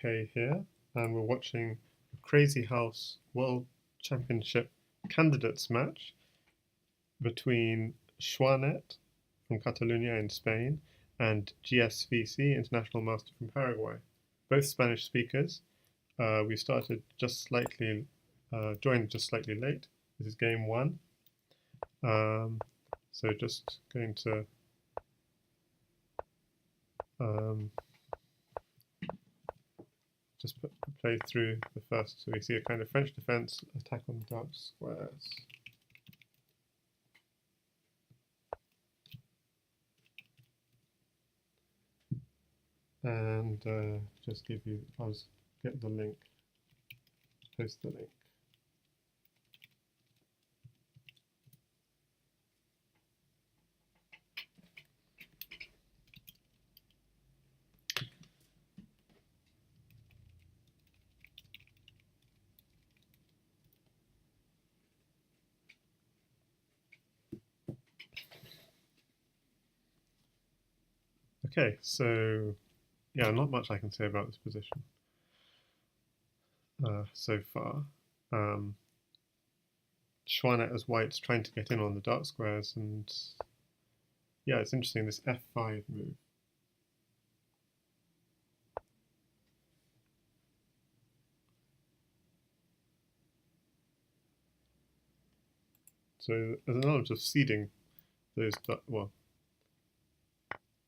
UK here, and we're watching a Crazyhouse World Championship candidates match between xuanet from Catalonia in Spain and gsvc, International Master from Paraguay. Both Spanish speakers. We started just slightly, joined just slightly late. This is game one. So just going to just play through the first. So we see a kind of French defense, attack on dark squares. And just give you, I'll just get the link, post the link. Okay, so yeah, not much I can say about this position so far. xuanet as white's trying to get in on the dark squares, and yeah, it's interesting, this f5 move. So there's an element of seeding those, well,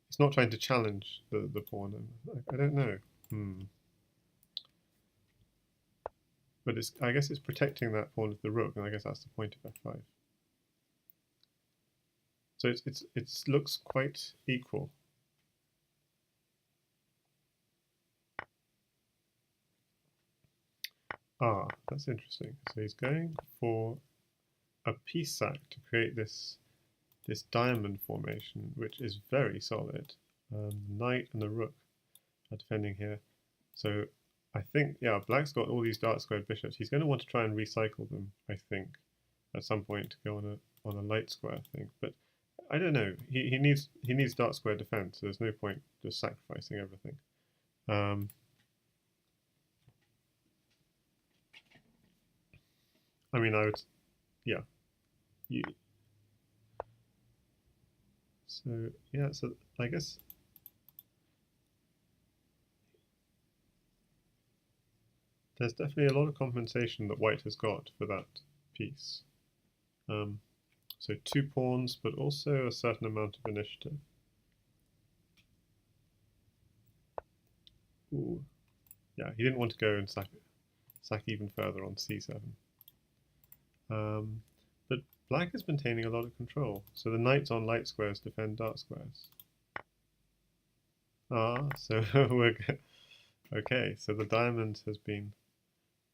it's not trying to challenge the pawn. I don't know. But I guess it's protecting that pawn with the rook, and I guess that's the point of f5. So it looks quite equal. Ah, that's interesting. So he's going for a piece sack to create this diamond formation, which is very solid. The knight and the rook are defending here. So I think, yeah, black's got all these dark squared bishops. He's going to want to try and recycle them, I think, at some point to go on a light square thing. But I don't know. He needs dark square defense. So there's no point just sacrificing everything. I mean, I would, yeah. So yeah, so I guess there's definitely a lot of compensation that white has got for that piece. So 2 pawns, but also a certain amount of initiative. Ooh, yeah, he didn't want to go and sack even further on c7. But black is maintaining a lot of control. So the knights on light squares defend dark squares. Ah, so we're good. Okay, so the diamond has been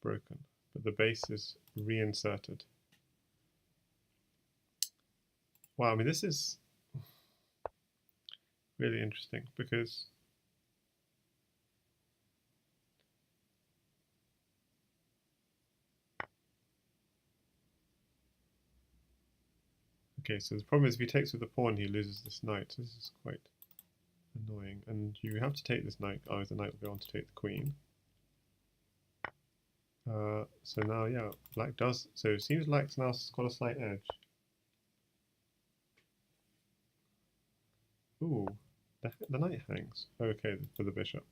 broken, but the base is reinserted. Wow, I mean, this is really interesting because okay, so the problem is if he takes with the pawn, he loses this knight. So this is quite annoying, and you have to take this knight. Oh, the knight will go on to take the queen. So now, yeah, black does. So it seems black's now got a slight edge. Ooh, the knight hangs. Okay, for the bishop.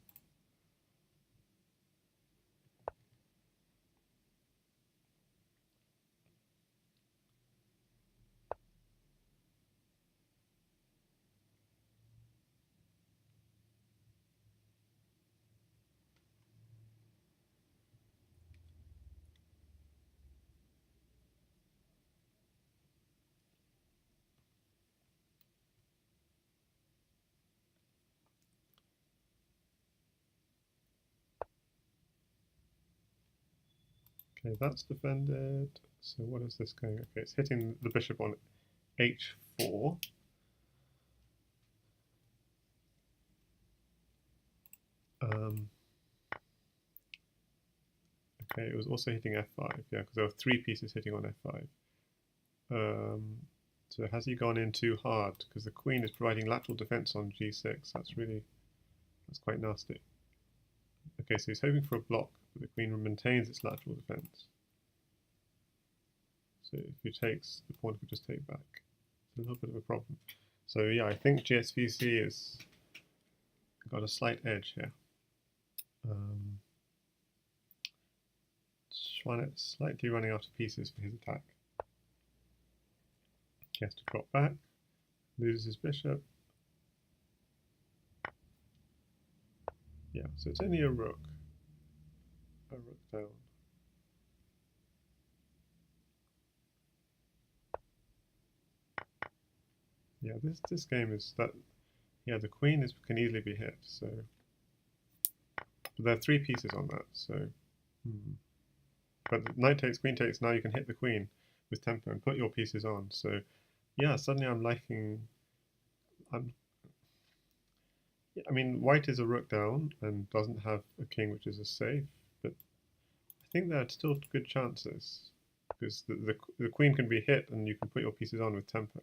Okay, that's defended. So what is this going? Okay, it's hitting the bishop on h4. Okay, it was also hitting f5, yeah, because there were 3 pieces hitting on f5. So has he gone in too hard? Because the queen is providing lateral defense on g6. That's quite nasty. Okay, so he's hoping for a block, but the queen maintains its lateral defense. So if he takes, the pawn could just take back. It's a little bit of a problem. So yeah, I think gsvc has got a slight edge here. xuanet slightly running out of pieces for his attack. He has to drop back, loses his bishop. Yeah, so it's only a rook down. Yeah, this game is that. Yeah, the queen can easily be hit. So, but there are 3 pieces on that. So, but knight takes, queen takes. Now you can hit the queen with tempo and put your pieces on. So, yeah, suddenly I'm liking. I mean, white is a rook down and doesn't have a king, which is a safe. But I think there are still good chances because the queen can be hit and you can put your pieces on with tempo.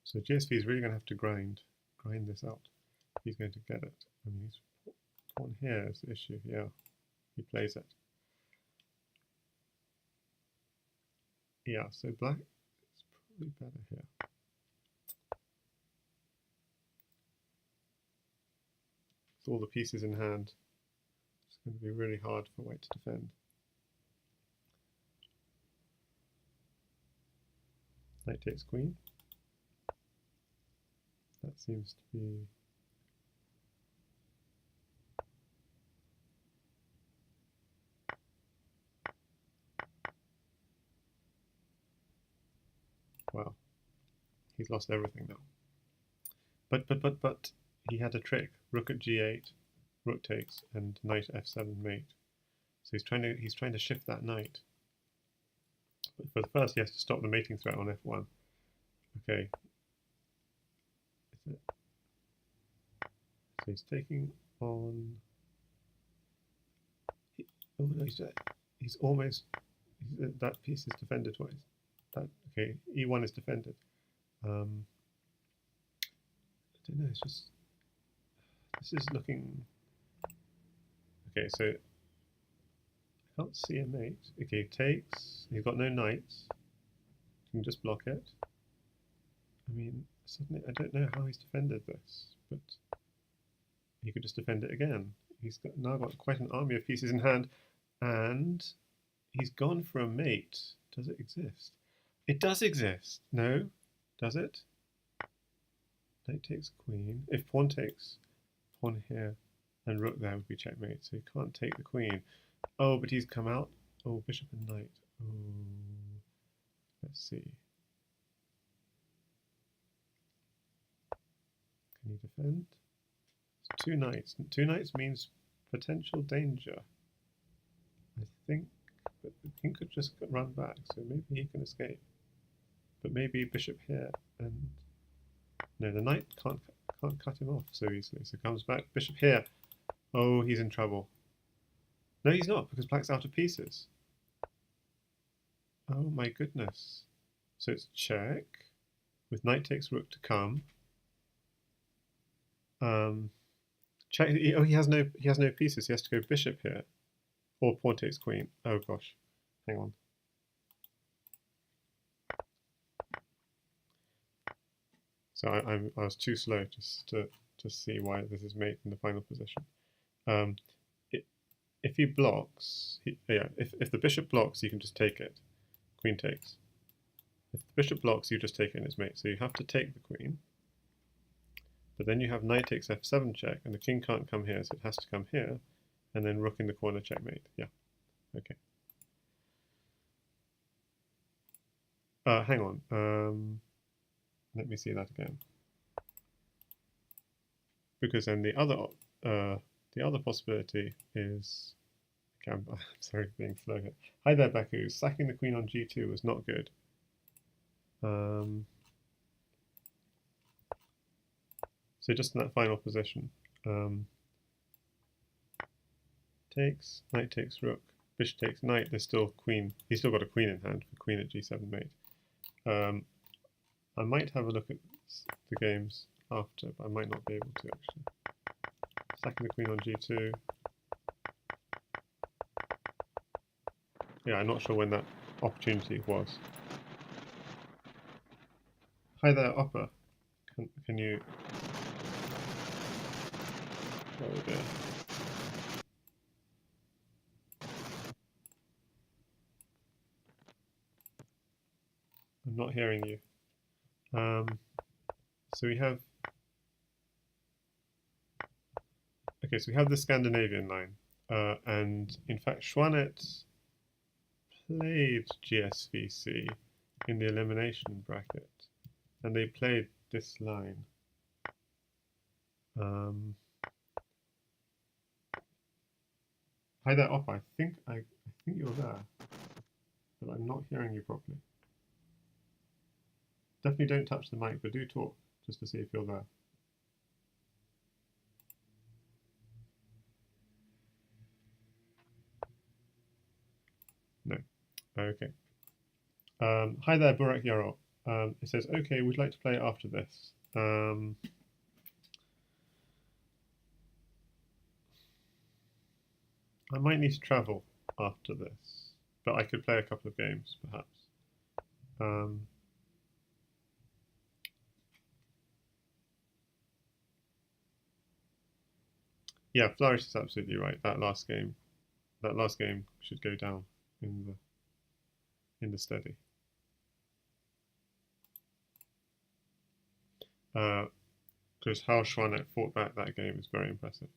So GSV is really going to have to grind this out. He's going to get it. I mean, his pawn here is the issue. Yeah, he plays it. Yeah, so black is probably better here. With all the pieces in hand, it's going to be really hard for white to defend. Knight takes queen. That seems to be... Wow, he's lost everything now. But he had a trick. Rook at g8, rook takes, and knight f7 mate. So he's trying to shift that knight. But for the first, he has to stop the mating threat on f1. Okay. So he's taking on. Oh no, he's almost. That piece is defended twice. Okay, e1 is defended. I don't know. It's just this is looking. Okay, so I can't see a mate. Okay, takes. He's got no knights. You can just block it. I mean, suddenly I don't know how he's defended this, but he could just defend it again. He's now got quite an army of pieces in hand, and he's gone for a mate. Does it exist? It does exist. No? Does it? Knight takes queen. If pawn takes, pawn here, and rook there would be checkmate, so he can't take the queen. Oh, but he's come out. Oh, bishop and knight. Oh, let's see. Can he defend? It's 2 knights. 2 knights means potential danger. I think, but the king could just run back, so maybe he can escape. But maybe bishop here, and no, the knight can't cut him off so easily. So comes back, bishop here. Oh, he's in trouble. No, he's not, because black's out of pieces. Oh my goodness. So it's check with knight takes rook to come. Check. Oh, he has no pieces. He has to go bishop here, or pawn takes queen. Oh gosh, hang on. So I was too slow just to see why this is mate in the final position. If he blocks, if the bishop blocks, you can just take it. Queen takes. If the bishop blocks, you just take it and it's mate. So you have to take the queen. But then you have knight takes f7 check, and the king can't come here, so it has to come here, and then rook in the corner checkmate. Yeah, okay. Hang on. Let me see that again. Because then the other possibility is. Okay, I'm sorry for being slow here. Hi there, Baku. Sacking the queen on g2 was not good. So just in that final position, takes, knight takes rook, bishop takes knight, there's still queen, he's still got a queen in hand for queen at g7 mate. I might have a look at the games after, but I might not be able to actually. Sacking the queen on g2. Yeah, I'm not sure when that opportunity was. Hi there, Oppa. Can you... There we go. I'm not hearing you. So we have... Okay, so we have the Scandinavian line. And in fact, xuanet played gsvc in the elimination bracket. And they played this line. Hi there, Oppa. I think you're there, but I'm not hearing you properly. Definitely don't touch the mic, but do talk just to see if you're there. No. Okay. Hi there, Burak Yarol. It says, okay, would you like to play after this? I might need to travel after this, but I could play a couple of games, perhaps. Yeah, Flourish is absolutely right. That last game should go down in the steady. Because how xuanet fought back that game is very impressive.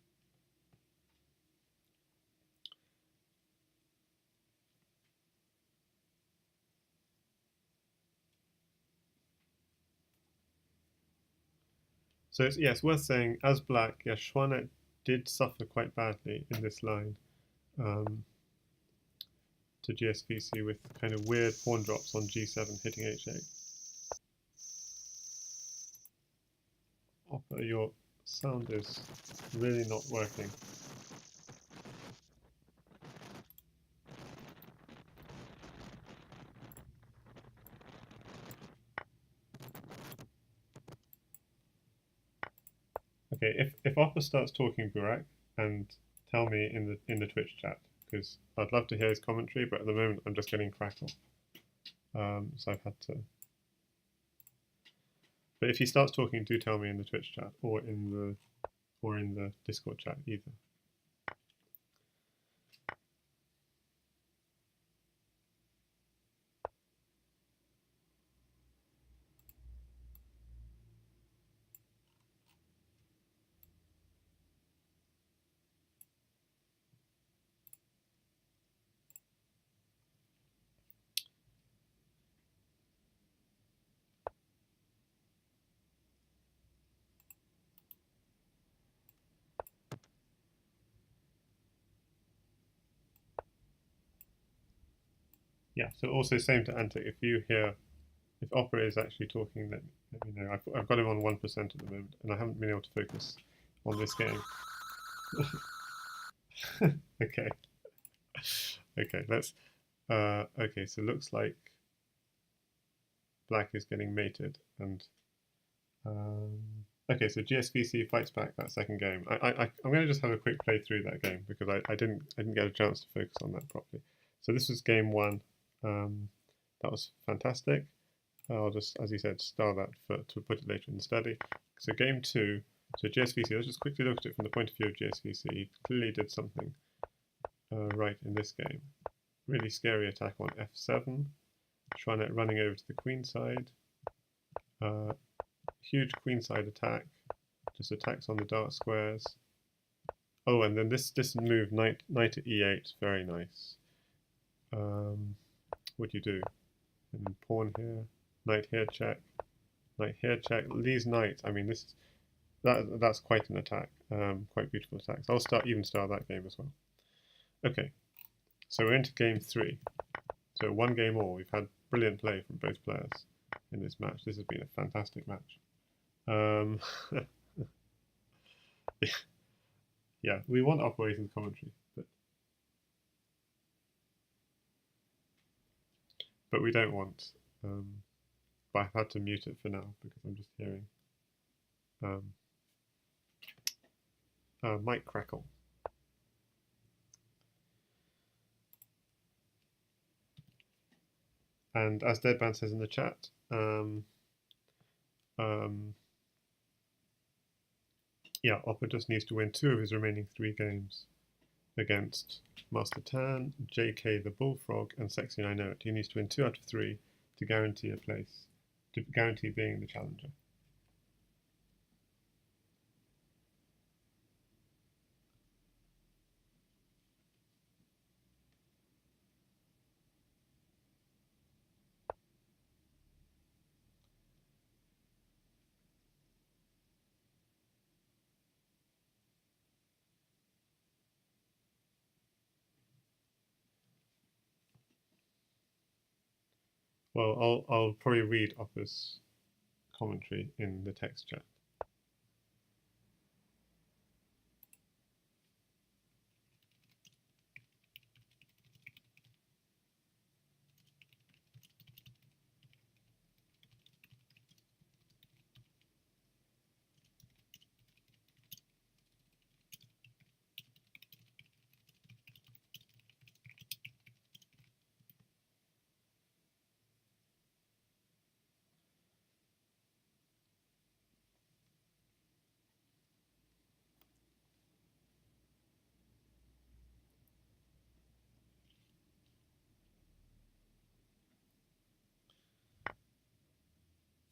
So it's worth saying, as black, yes, xuanet did suffer quite badly in this line to gsvc with kind of weird pawn drops on g7 hitting h8. Oppa, your sound is really not working. Okay, if Oppa starts talking Burak, and tell me in the Twitch chat, because I'd love to hear his commentary, but at the moment I'm just getting crackle. So I've had to. But if he starts talking, do tell me in the Twitch chat or in the Discord chat either. Yeah, so also same to Antic. If you hear, if Opera is actually talking, let me know. I've got him on 1% at the moment, and I haven't been able to focus on this game. Okay. Okay, let's. Okay, so looks like black is getting mated, and okay, so gsvc fights back that second game. I'm going to just have a quick play through that game because I didn't get a chance to focus on that properly. So this was game one. That was fantastic. I'll just, as you said, star that to put it later in the study. So game two, so gsvc, let's just quickly look at it from the point of view of gsvc. He clearly did something right in this game. Really scary attack on f7. xuanet running over to the queen side. Huge queenside attack. Just attacks on the dark squares. Oh, and then this move, knight at e8, very nice. What do you do? And then pawn here, knight here check, knight here check. These knights, I mean, that's quite an attack, quite beautiful attacks. I'll start that game as well. Okay, so we're into game three. So one game all. We've had brilliant play from both players in this match. This has been a fantastic match. Yeah, we want operating commentary, but we don't want but I've had to mute it for now because I'm just hearing mic crackle. And as Deadman says in the chat, yeah, Oppa just needs to win 2 of his remaining 3 games against Master Tan, JK the Bullfrog, and Sexy and I Know It. He needs to win 2 out of 3 to guarantee a place, to guarantee being the challenger. Well, I'll probably read Oppa's commentary in the text chat.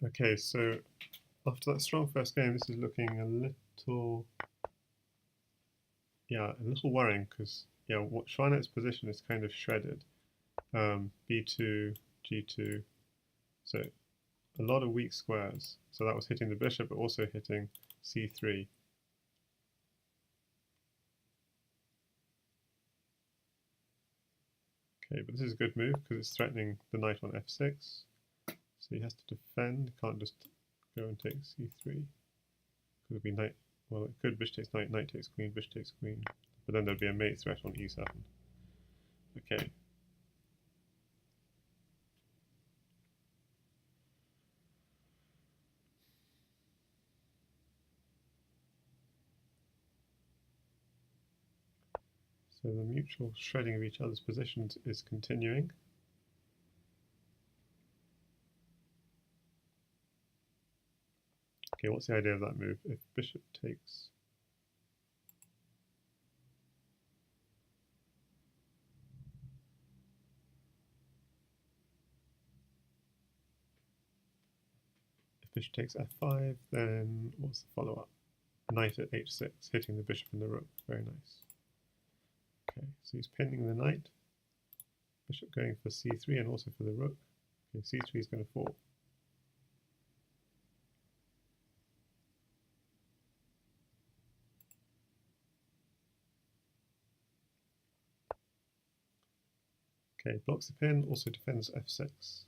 Okay, so after that strong first game, this is looking a little, yeah, a little worrying because, yeah, what xuanet's position is kind of shredded. B2, G2, so a lot of weak squares. So that was hitting the bishop, but also hitting C3. Okay, but this is a good move because it's threatening the knight on F6. So he has to defend, can't just go and take C3. Could be knight, well, it could bishop takes knight, knight takes queen, bishop takes queen. But then there'd be a mate threat on E7. Okay. So the mutual shredding of each other's positions is continuing. Okay, what's the idea of that move? If bishop takes... If bishop takes F5, then what's the follow-up? Knight at H6, hitting the bishop and the rook. Very nice. Okay, so he's pinning the knight. Bishop going for C3 and also for the rook. Okay, C3 is going to fall. Okay, blocks the pin, also defends F6.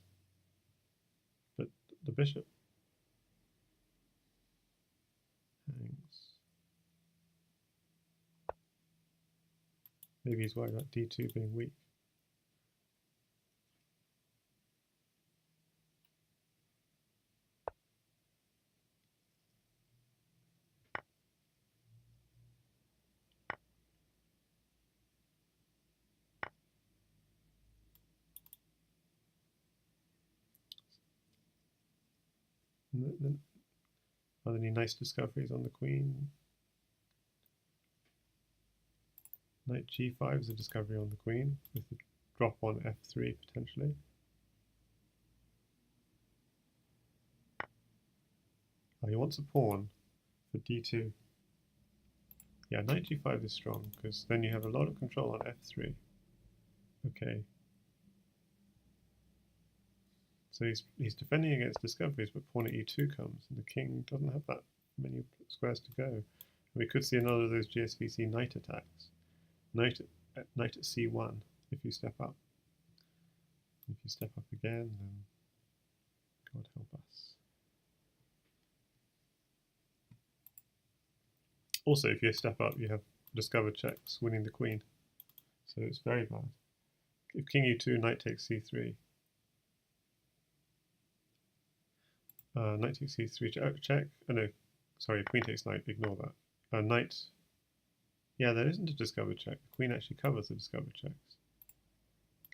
But the bishop hangs. Maybe he's worried about D2 being weak. Are there any nice discoveries on the queen? Knight G5 is a discovery on the queen, with the drop on F3 potentially. Oh, he wants a pawn for D2. Yeah, Knight G5 is strong, because then you have a lot of control on F3. Okay. So he's defending against discoveries, but pawn at E2 comes, and the king doesn't have that many squares to go. We could see another of those gsvc knight attacks. Knight at C1 if you step up. If you step up again, then God help us. Also, if you step up, you have discovered checks, winning the queen. So it's very bad. If king E2, knight takes C3. Knight takes c3 check. Oh no, sorry, queen takes knight, ignore that. Knight, yeah, there isn't a discover check. The queen actually covers the discover checks.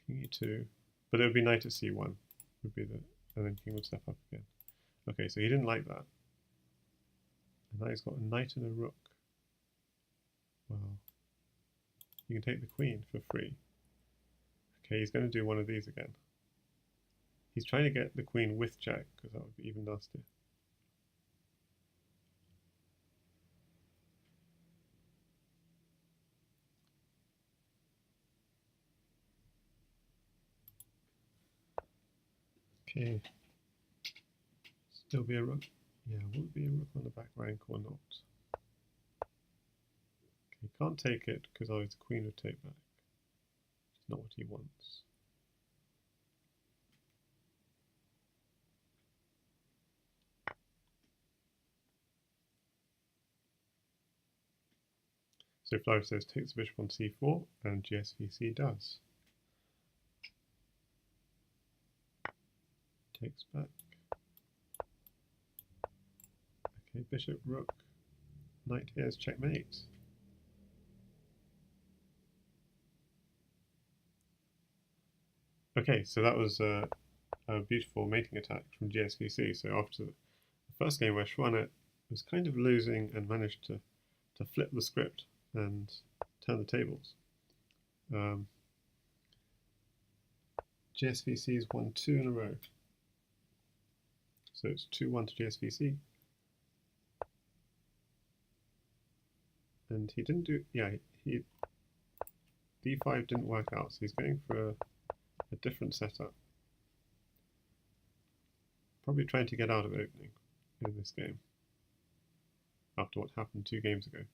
King e2, but it would be knight at c1, would be the, and then king would step up again. Okay, so he didn't like that. And now he's got a knight and a rook. Well, you can take the queen for free. Okay, he's going to do one of these again. He's trying to get the queen with check, because that would be even nastier. Okay. Still be a rook. Yeah, will it be a rook on the back rank or not? Okay, can't take it, because otherwise the queen would take back. It's not what he wants. So Flowers says takes the bishop on c4, and gsvc does. Takes back. Okay, bishop, rook, knight here is checkmate. Okay, so that was a beautiful mating attack from gsvc. So after the first game where xuanet was kind of losing and managed to flip the script and turn the tables, gsvc's won 2 in a row. So it's 2-1 to gsvc. And he didn't do, yeah, d5 didn't work out, so he's going for a different setup. Probably trying to get out of opening in this game after what happened 2 games ago.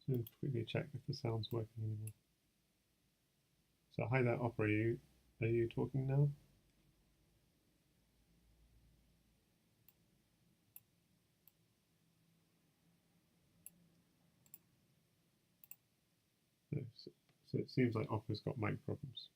So quickly check if the sound's working anymore. So hi there, Opera, are you talking now? No, so it seems like Opera's got mic problems.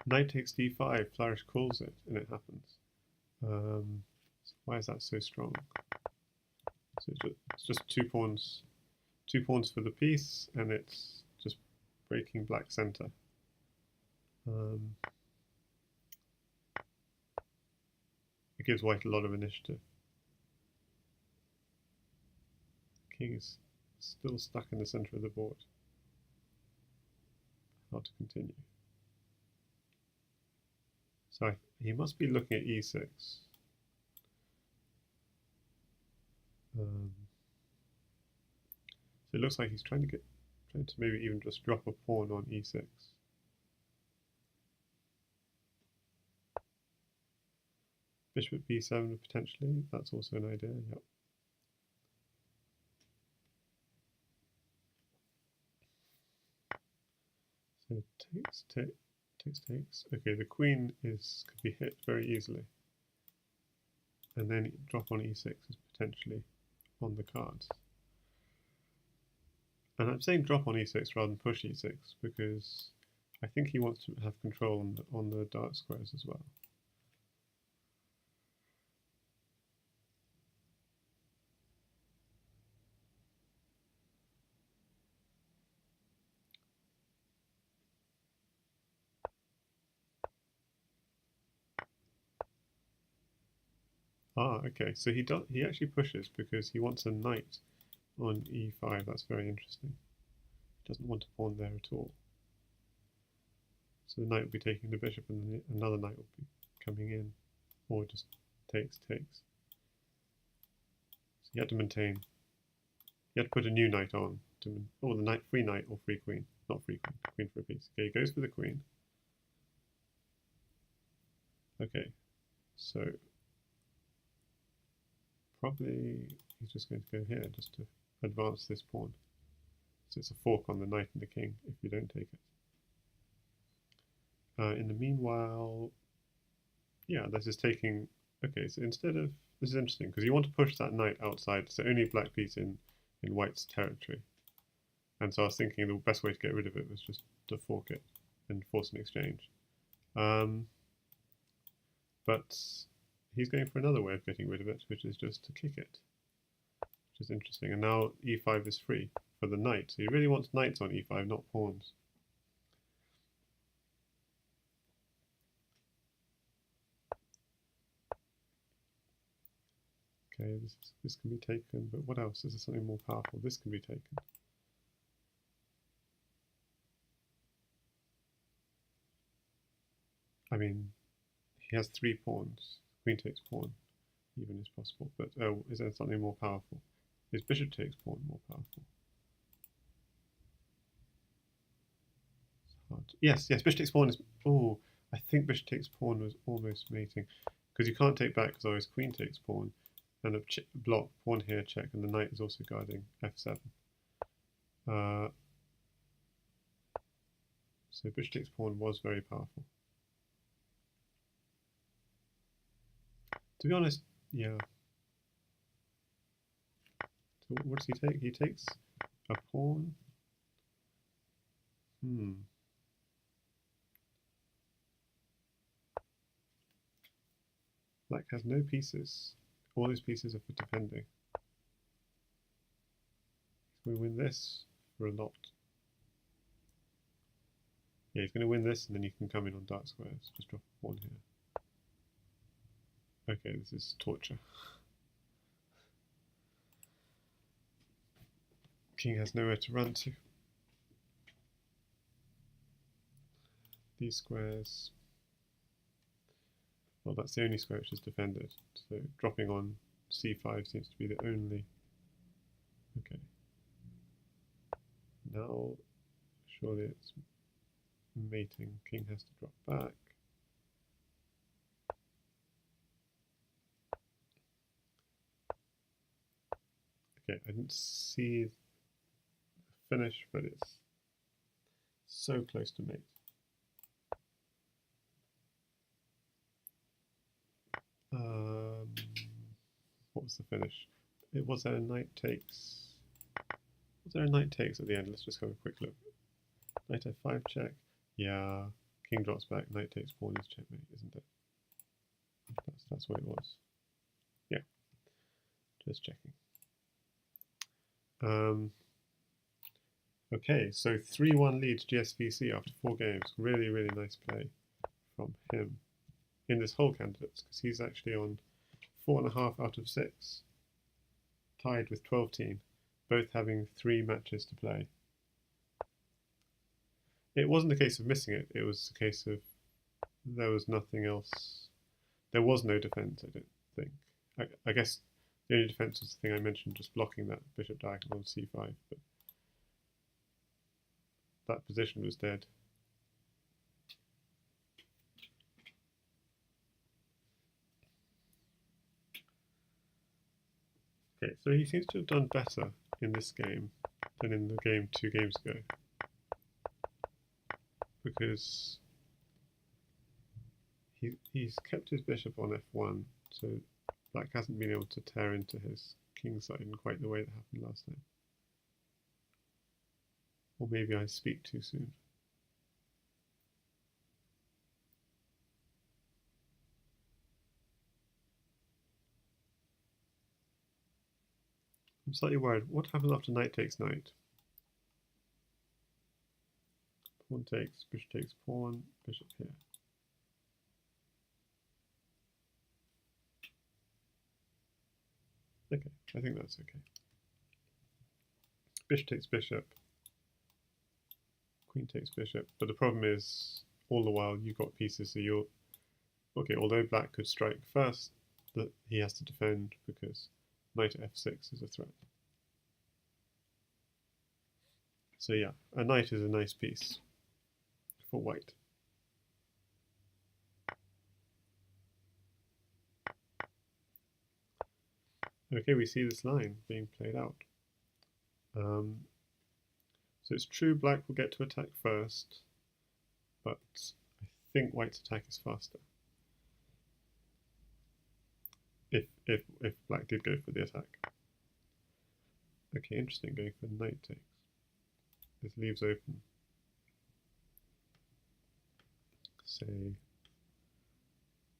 Knight takes d5, Flourish calls it, and it happens. So why is that so strong? So it's just 2 pawns for the piece, and it's just breaking black center. It gives white a lot of initiative. King is still stuck in the center of the board. How to continue? So he must be looking at e6. So it looks like he's trying to maybe even just drop a pawn on e6. Bishop b7 potentially, that's also an idea, yep. So takes. Okay, the queen could be hit very easily. And then drop on e6 is potentially on the cards. And I'm saying drop on e6 rather than push e6 because I think he wants to have control on the dark squares as well. Ah, okay. So he actually pushes because he wants a knight on e5. That's very interesting. He doesn't want a pawn there at all. So the knight will be taking the bishop, and then another knight will be coming in, or just takes. So you had to maintain. You had to put a new knight on to. Oh, the knight, free knight or free queen, not free queen, queen for a piece. Okay, he goes for the queen. Okay, so probably he's just going to go here just to advance this pawn. So it's a fork on the knight and the king if you don't take it. In the meanwhile, yeah, this is taking. Okay, so instead of this is interesting because you want to push that knight outside. So only a black piece in white's territory. And so I was thinking the best way to get rid of it was just to fork it and force an exchange. But he's going for another way of getting rid of it, which is just to kick it, which is interesting. And now e5 is free for the knight. So he really wants knights on e5, not pawns. Okay, this can be taken, but what else? Is there something more powerful? This can be taken. I mean, he has 3 pawns. Queen takes pawn, even is possible. But is there something more powerful? Is bishop takes pawn more powerful? It's hard. Yes, bishop takes pawn is. Oh, I think bishop takes pawn was almost mating, because you can't take back because always queen takes pawn, and a block pawn here check, and the knight is also guarding f7. So bishop takes pawn was very powerful. To be honest, yeah. So what does he take? He takes a pawn. Black has no pieces. All his pieces are for defending. He's going to win this for a lot. Yeah, he's going to win this, and then you can come in on dark squares. Just drop a pawn here. Okay, this is torture. King has nowhere to run to. These squares. Well, that's the only square which is defended. So dropping on c5 seems to be the only. Okay. Now, surely it's mating. King has to drop back. Okay, I didn't see the finish, but it's so close to mate. What was the finish? It was there a knight takes. Was there a knight takes at the end? Let's just have a quick look. Knight f5 check. Yeah. King drops back. Knight takes pawn is checkmate, isn't it? That's what it was. Yeah. Just checking. Okay, so 3-1 lead gsvc after 4 games. Really, really nice play from him in this whole Candidates, because he's actually on 4.5 out of 6, tied with 12 team, both having 3 matches to play. It wasn't a case of missing it, it was a case of there was nothing else. There was no defense, I don't think. I guess the only defense was the thing I mentioned, just blocking that bishop diagonal on c5, but that position was dead. Okay, so he seems to have done better in this game than in the game 2 games ago, because he's kept his bishop on f1, so black hasn't been able to tear into his king side in quite the way that happened last time. Or maybe I speak too soon. I'm slightly worried. What happens after knight takes knight? Pawn takes, bishop takes pawn, bishop here. Okay, I think that's okay. Bishop takes bishop, queen takes bishop, but the problem is all the while you've got pieces, so you're okay. Although black could strike first, that he has to defend because knight f6 is a threat. So yeah, a knight is a nice piece for white. Okay, we see this line being played out. So it's true black will get to attack first, but I think white's attack is faster. If black did go for the attack. Okay, interesting, going for knight takes. This leaves open, say,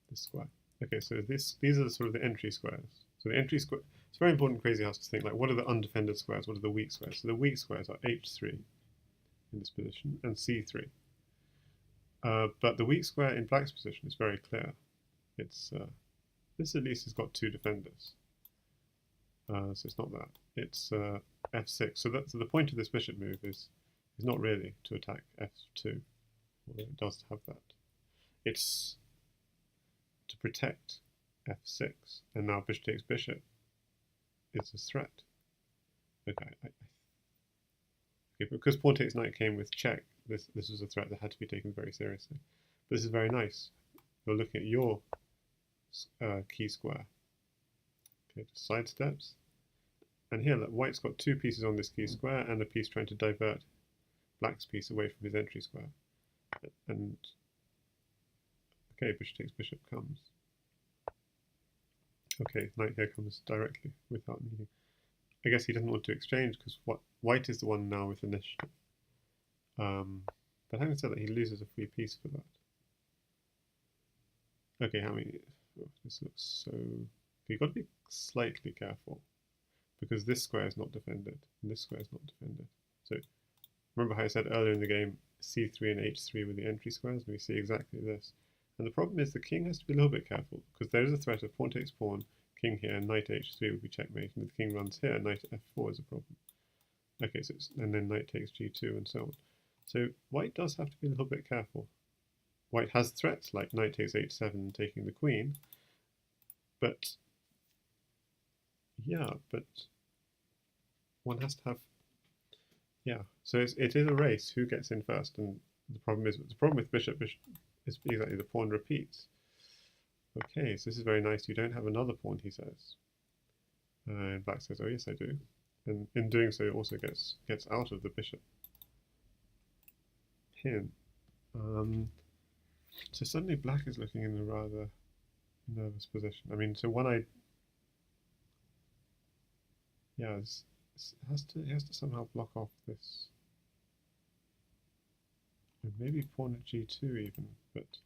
this square. Okay, so these are sort of the entry squares. So the entry square, it's very important in Crazyhouse to think, like, what are the undefended squares? What are the weak squares? So the weak squares are h3 in this position and c3. But the weak square in black's position is very clear. It's this at least has got two defenders. So it's not that. It's f6. So the point of this bishop move is not really to attack f2, although it does have that. It's to protect f6, and now bishop takes bishop is a threat. Okay, because pawn takes knight came with check, this was a threat that had to be taken very seriously. But this is very nice. You're looking at your key square. Okay, just sidesteps. And here, look, white's got two pieces on this key square and a piece trying to divert black's piece away from his entry square. And okay, bishop takes bishop comes. Okay, knight here comes directly without needing. I guess he doesn't want to exchange because white is the one now with initiative. But having said that, he loses a free piece for that. Okay, how many? Oh, this looks so. You've got to be slightly careful because this square is not defended and this square is not defended. So remember how I said earlier in the game, c3 and h3 were the entry squares, and we see exactly this. And the problem is the king has to be a little bit careful because there is a threat of pawn takes pawn, king here, and knight h3 would be checkmate, and if the king runs here, knight f4 is a problem. Okay, so and then knight takes g2 and so on. So white does have to be a little bit careful. White has threats like knight takes h7 taking the queen, but yeah, but one has to have, yeah. So it is a race who gets in first, and the problem with bishop is exactly the pawn repeats. Okay, so this is very nice. You don't have another pawn, he says. And black says, oh yes, I do. And in doing so, it also gets out of the bishop pin. So suddenly black is looking in a rather nervous position. I mean, so yeah, he has to somehow block off this. And maybe pawn at g2 even, but it's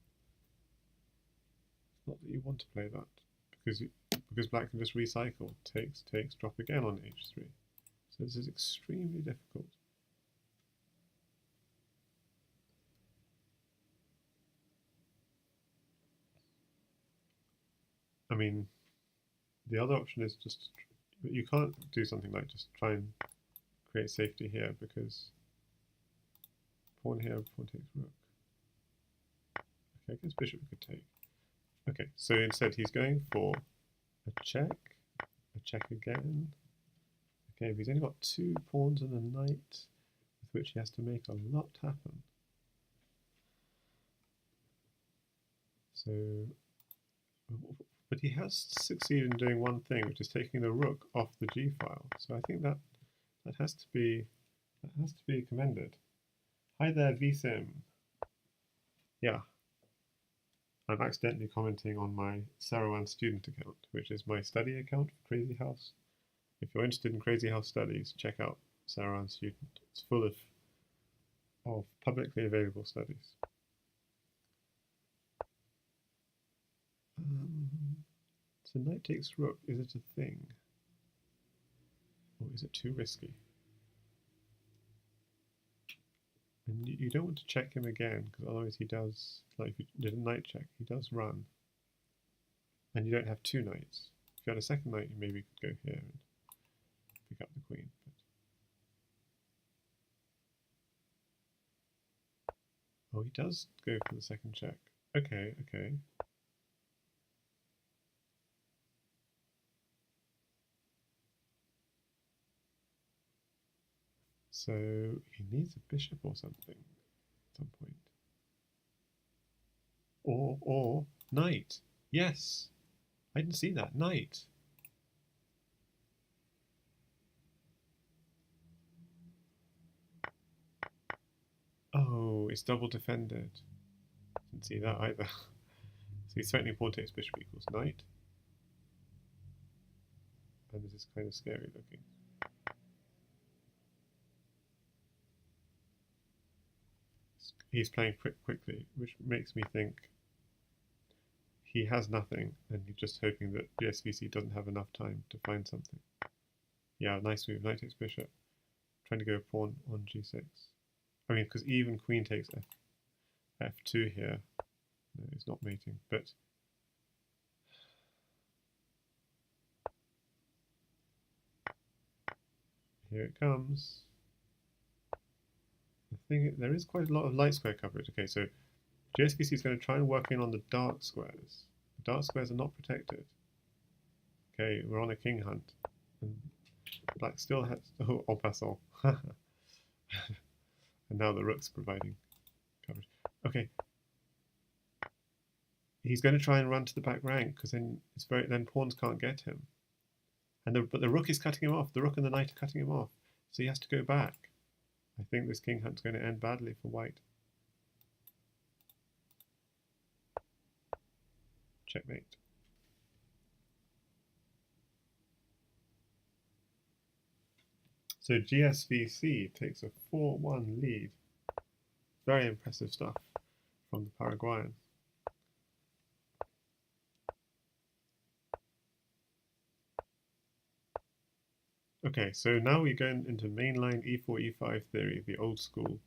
not that you want to play that because black can just recycle, takes, drop again on h3. So this is extremely difficult. I mean, the other option is just, you can't do something like just try and create safety here because pawn here, pawn takes rook. Okay, I guess bishop could take. Okay, so instead he's going for a check again. Okay, but he's only got two pawns and a knight with which he has to make a lot happen. So, but he has succeeded in doing one thing, which is taking the rook off the g file. So I think that has to be commended. Hi there, vsim. Yeah, I'm accidentally commenting on my Saruman student account, which is my study account for Crazyhouse. If you're interested in Crazyhouse studies, check out Saruman student. It's full of publicly available studies. So knight takes rook, is it a thing? Or is it too risky? And you don't want to check him again, because otherwise he does, like if you did a knight check, he does run. And you don't have two knights. If you had a second knight, you maybe could go here and pick up the queen. But... oh, he does go for the second check. Okay, okay. So he needs a bishop or something at some point. Or knight. Yes. I didn't see that. Knight. Oh, it's double defended. Didn't see that either. So he's threatening pawn takes bishop equals knight. And this is kind of scary looking. He's playing quickly, which makes me think he has nothing, and he's just hoping that gsvc doesn't have enough time to find something. Yeah, nice move. Knight takes bishop. Trying to go pawn on g6. I mean, because even queen takes f2 here. No, it's not mating, but here it comes. I think there is quite a lot of light square coverage. Okay, so gsvc is going to try and work in on the dark squares. The dark squares are not protected. Okay, we're on a king hunt. And black still has... oh, en passant. And now the rook's providing coverage. Okay. He's going to try and run to the back rank, because then then pawns can't get him. But the rook is cutting him off. The rook and the knight are cutting him off. So he has to go back. I think this king hunt's going to end badly for white. Checkmate. So gsvc takes a 4-1 lead. Very impressive stuff from the Paraguayan. Okay, so now we're going into mainline e4, e5 theory, the old school.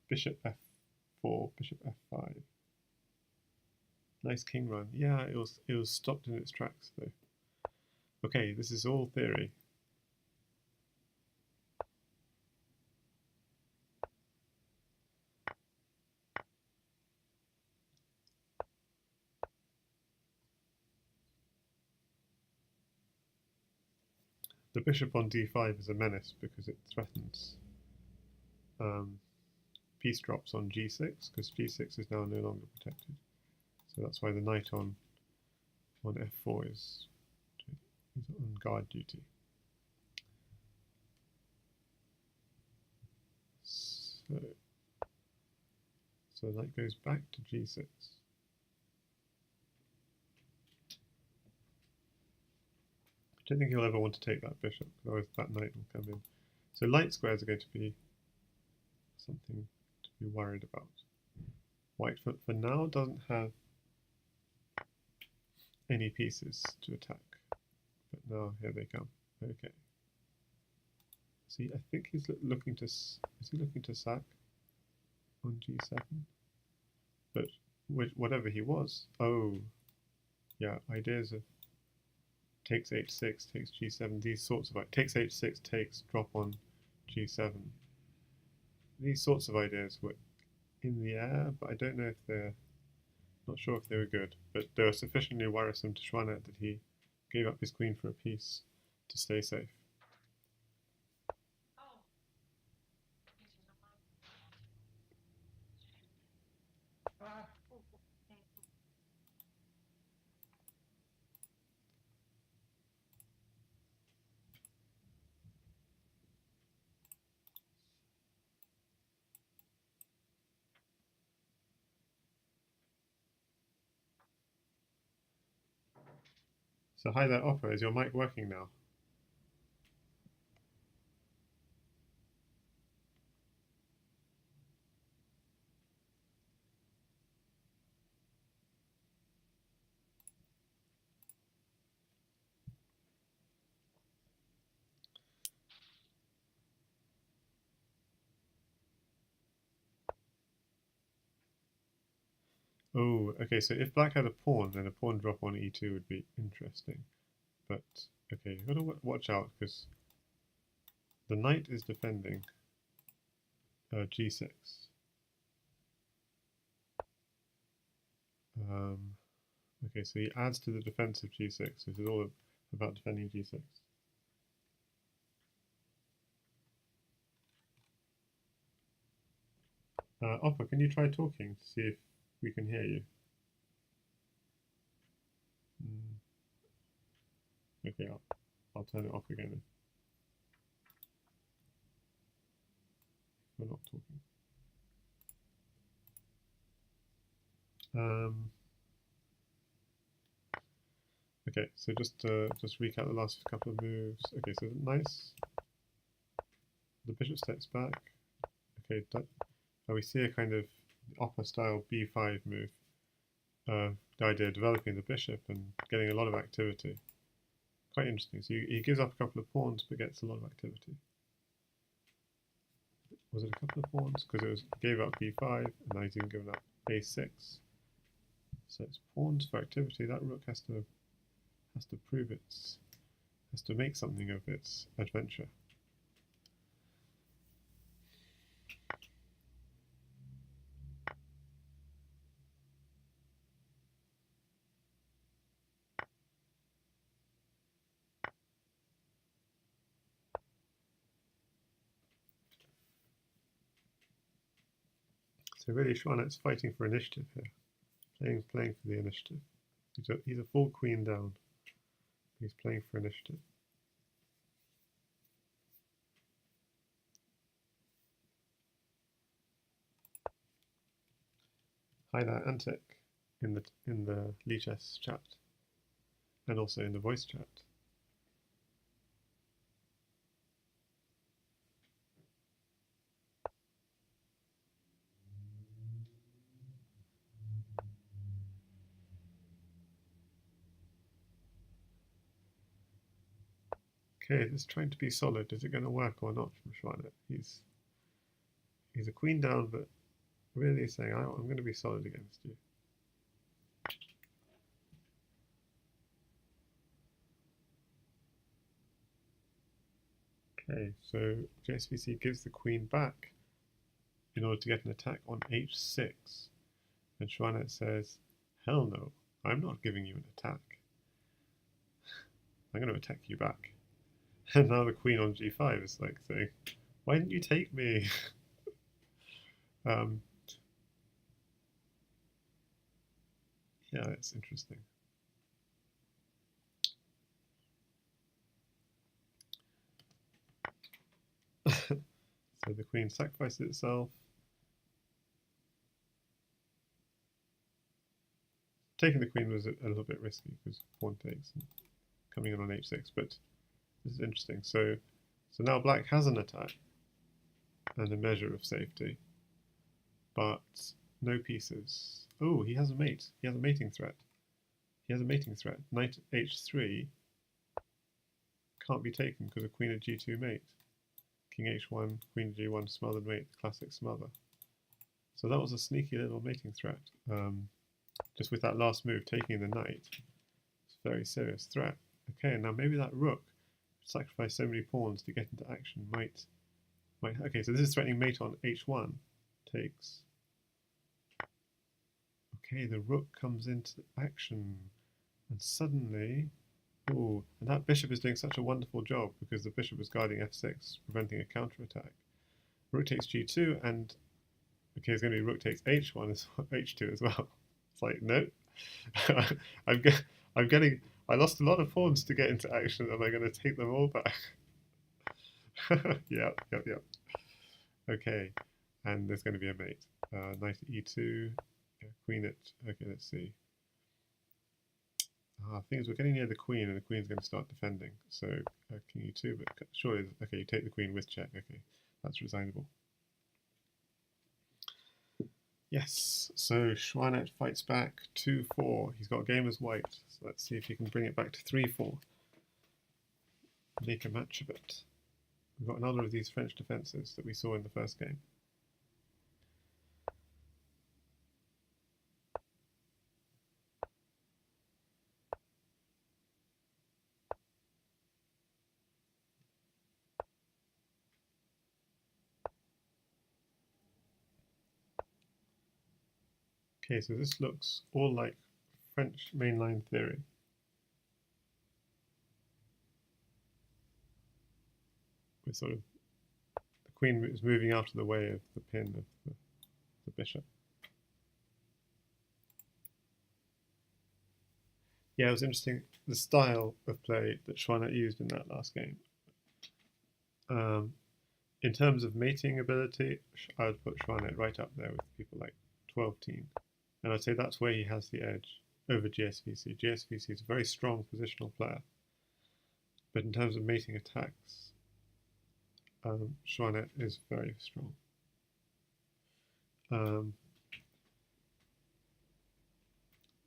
Bishop f4, bishop f5. Nice king run. Yeah, it was stopped in its tracks though. Okay, this is all theory. The bishop on d5 is a menace because it threatens piece drops on g6, because g6 is now no longer protected. So that's why the knight on f4 is on guard duty. So that goes back to g6. I don't think he'll ever want to take that bishop, otherwise that knight will come in. So light squares are going to be something to be worried about. White for now doesn't have any pieces to attack, but now here they come. Okay. See, I think he's looking to. Is he looking to sack on g7? But whatever he was. Oh, yeah. Ideas of takes h6, takes g7. These sorts of takes h6, takes drop on g7. These sorts of ideas were in the air, but I don't know if they're. Not sure if they were good, but they were sufficiently worrisome to xuanet that he gave up his queen for a piece to stay safe. So hi there, Opera. Is your mic working now? Oh, okay, so if black had a pawn, then a pawn drop on e2 would be interesting. But okay, you've got to watch out because the knight is defending g6. Okay, so he adds to the defense of g6. This is all about defending g6. Oppa, can you try talking to see if we can hear you? Okay, I'll turn it off again. We're not talking. Okay, so just recap the last couple of moves. Okay, so nice. The bishop steps back. Okay, we see a kind of Oppa style b5 move. The idea of developing the bishop and getting a lot of activity. Quite interesting. So he gives up a couple of pawns but gets a lot of activity. Was it a couple of pawns? Because he gave up b5 and now he's even given up a6. So it's pawns for activity. That rook has to prove has to make something of its adventure. So really, xuanet's fighting for initiative here, playing for the initiative. He's a full queen down. He's playing for initiative. Hi there, Antic, in the Lichess chat, and also in the voice chat. Okay, this is trying to be solid. Is it going to work or not from xuanet? He's a queen down, but really saying, I'm going to be solid against you. Okay, so gsvc gives the queen back in order to get an attack on h6. And xuanet says, hell no, I'm not giving you an attack. I'm going to attack you back. And now the queen on g5 is like saying, why didn't you take me? Yeah, it's interesting. So the queen sacrifices itself. Taking the queen was a little bit risky because pawn takes and coming in on h6, but this is interesting. So now black has an attack and a measure of safety, but no pieces. Oh, he has a mate. He has a mating threat. He has a mating threat. Knight h3 can't be taken because of queen at g2 mate. King h1, queen g1, smothered mate, classic smother. So that was a sneaky little mating threat. Just with that last move, taking the knight. It's a very serious threat. Okay, now maybe that rook, sacrifice so many pawns to get into action, might. Okay, so this is threatening mate on h1. Takes. Okay, the rook comes into action, and suddenly, ooh, and that bishop is doing such a wonderful job because the bishop is guarding f6, preventing a counterattack. Rook takes g2, and okay, it's going to be rook takes h1 as well, h2 as well. It's like, no, I lost a lot of pawns to get into action, and I'm going to take them all back. Yep. Okay, and there's going to be a mate. Knight at e2, queen at. Okay, let's see. Thing is, we're getting near the queen, and the queen's going to start defending. So king e2, but surely, okay, you take the queen with check. Okay, that's resignable. Yes, so xuanet fights back 2-4. He's got game as white. So let's see if he can bring it back to 3-4. Make a match of it. We've got another of these French defences that we saw in the first game. Okay, so this looks all like French mainline theory. With sort of the queen is moving out of the way of the pin of the bishop. Yeah, it was interesting, the style of play that xuanet used in that last game. In terms of mating ability, I would put xuanet right up there with people like 12 Teen. And I'd say that's where he has the edge over gsvc. gsvc is a very strong positional player. But in terms of mating attacks, xuanet is very strong.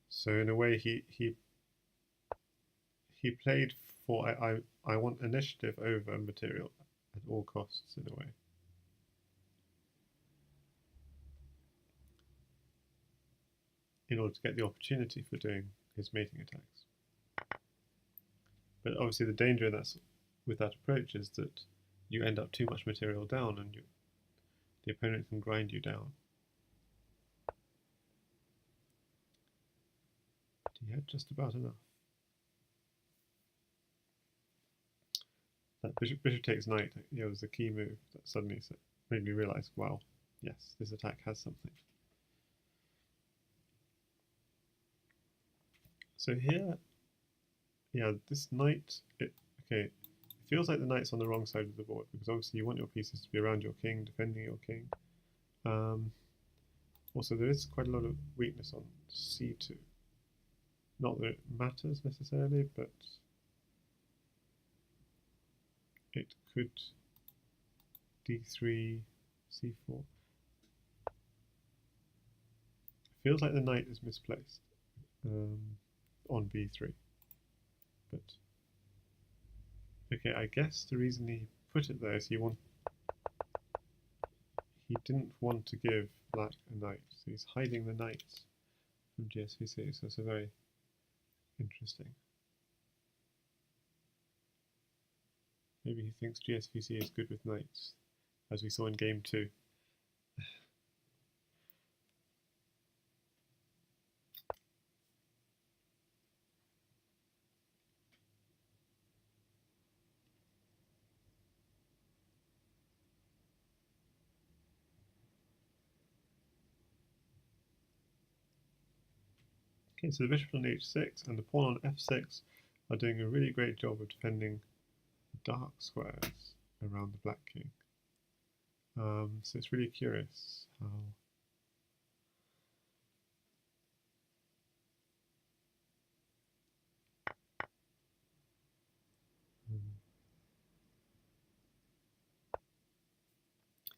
So in a way, he played for I want initiative over material at all costs, in a way. In order to get the opportunity for doing his mating attacks. But obviously the danger in that, with that approach is that you end up too much material down and the opponent can grind you down. But he had just about enough. That bishop takes knight, yeah, was the key move that suddenly made me realise, wow, yes, this attack has something. So here, yeah, this knight, okay, it feels like the knight's on the wrong side of the board, because obviously you want your pieces to be around your king, defending your king. Also, there is quite a lot of weakness on c2. Not that it matters necessarily, but it could d3, c4. Feels like the knight is misplaced on b3. But okay, I guess the reason he put it there is he didn't want to give black a knight, so he's hiding the knight from gsvc. So it's a very interesting. Maybe he thinks gsvc is good with knights, as we saw in game 2. Okay, so the bishop on h6 and the pawn on f6 are doing a really great job of defending the dark squares around the black king. So it's really curious how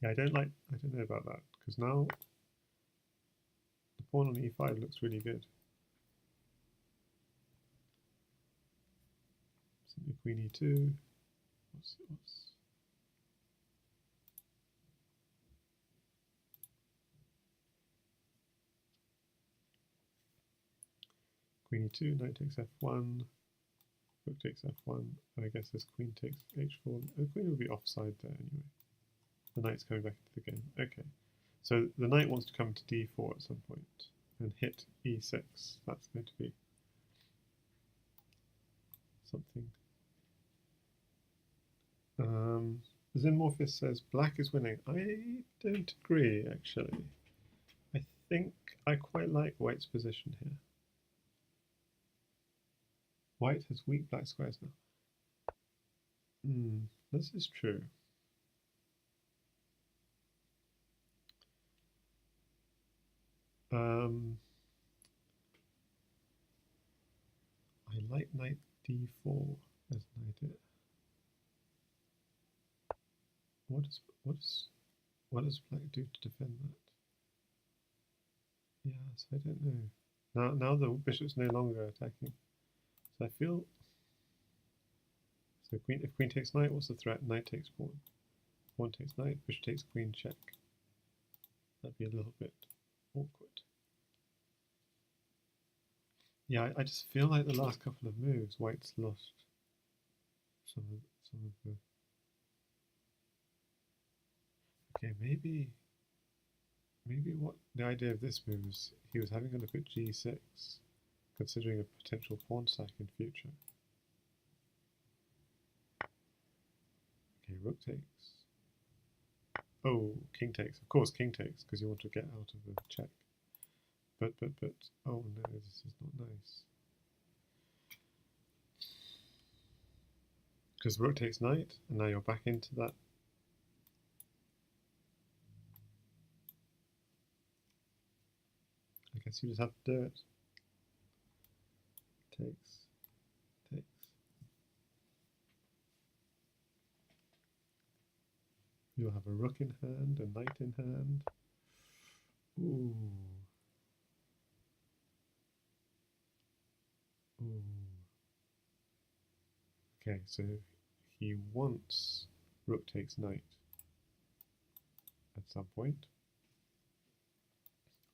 yeah, I don't know about that, because now the pawn on e5 looks really good. Simply queen e2. What's queen e2, knight takes f1, rook takes f1, and I guess this queen takes h4. The queen will be offside there anyway. The knight's coming back into the game. Okay, so the knight wants to come to d4 at some point and hit e6. That's going to be something. Xenmorphis says black is winning. I don't agree, actually. I think I quite like white's position here. White has weak black squares now. This is true. I like knight d4 as an idea. What does black do to defend that? Yes, I don't know. Now the bishop's no longer attacking. So I feel so if queen takes knight, what's the threat? Knight takes pawn. Pawn takes knight, bishop takes queen, check. That'd be a little bit awkward. Yeah, I just feel like the last couple of moves, white's lost some of the. Okay, maybe maybe what the idea of this move is, he was having a look at g6, considering a potential pawn sack in future. Okay, rook takes. Oh, king takes. Of course, king takes, because you want to get out of the check. But, oh no, this is not nice. Because rook takes knight, and now you're back into that. I guess you just have to do it. Takes. You'll have a rook in hand, a knight in hand. Ooh. Ooh. Okay, so he wants rook takes knight at some point,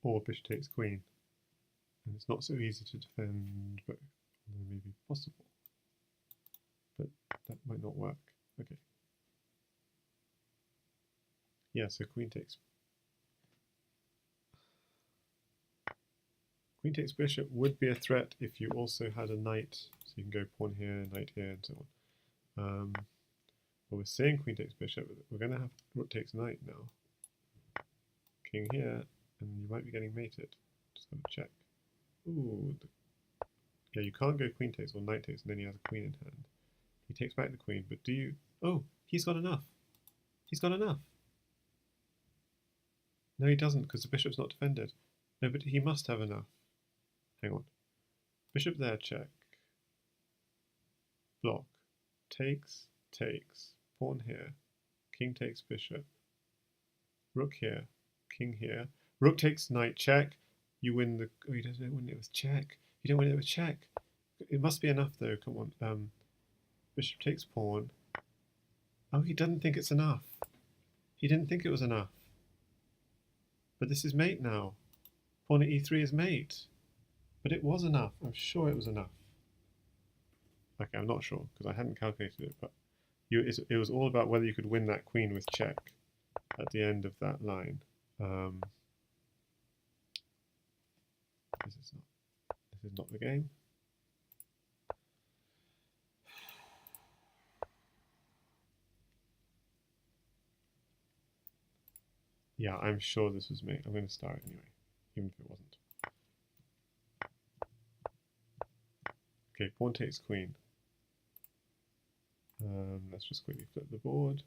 or bishop takes queen, and it's not so easy to defend both, although maybe possible, but that might not work. Okay. Yeah, so queen takes bishop would be a threat if you also had a knight, so you can go pawn here, knight here, and so on. Well, we're saying queen takes bishop, we're going to have rook takes knight now. King here, and you might be getting mated. Just got to check. Ooh. Yeah, you can't go queen takes or knight takes, and then he has a queen in hand. He takes back the queen, but do you... Oh, he's got enough. He's got enough. No, he doesn't, because the bishop's not defended. No, but he must have enough. Hang on. Bishop there, check. Block. Takes, pawn here. King takes bishop. Rook here. King here. Rook takes knight, check. You win the... Oh, you don't win it with check. You don't win it with check. It must be enough, though. Come on. Bishop takes pawn. Oh, he doesn't think it's enough. He didn't think it was enough. But this is mate now. Pawn at e3 is mate. But it was enough. I'm sure it was enough. Okay, I'm not sure, because I hadn't calculated it, but it was all about whether you could win that queen with check at the end of that line. This is not the game. Yeah, I'm sure this was mate. I'm going to start anyway, even if it wasn't. Okay, pawn takes queen. Let's just quickly flip the board.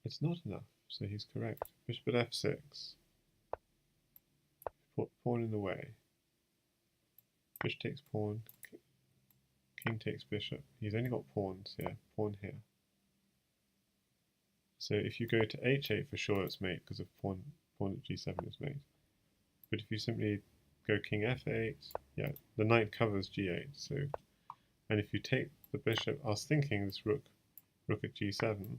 It's not enough, so he's correct. Bishop at f6. Put pawn in the way. Bishop takes pawn. King takes bishop. He's only got pawns here. Pawn here. So if you go to h8, for sure it's mate, because of pawn at g7 is mate. But if you simply go king f8, yeah, the knight covers g8. So, and if you take the bishop, I was thinking this rook at g7,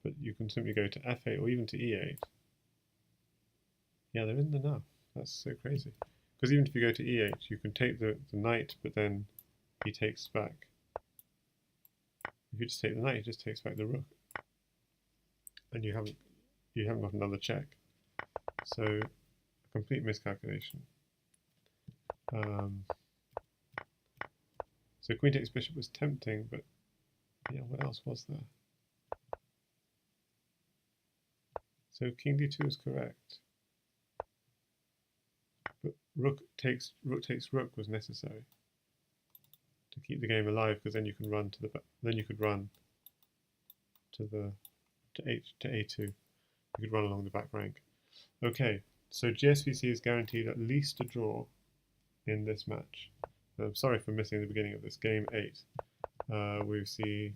but you can simply go to f8 or even to e8. Yeah, there isn't enough. That's so crazy. Because even if you go to e8, you can take the knight, but then he takes back. If you just take the knight, he just takes back the rook, and you haven't got another check. So, a complete miscalculation. So queen takes bishop was tempting, but yeah, what else was there? So king d2 is correct, but rook takes rook was necessary to keep the game alive, because then you can run to the then you could run to a2. You could run along the back rank. Okay, so gsvc is guaranteed at least a draw in this match. I'm sorry for missing the beginning of this. Game 8. We see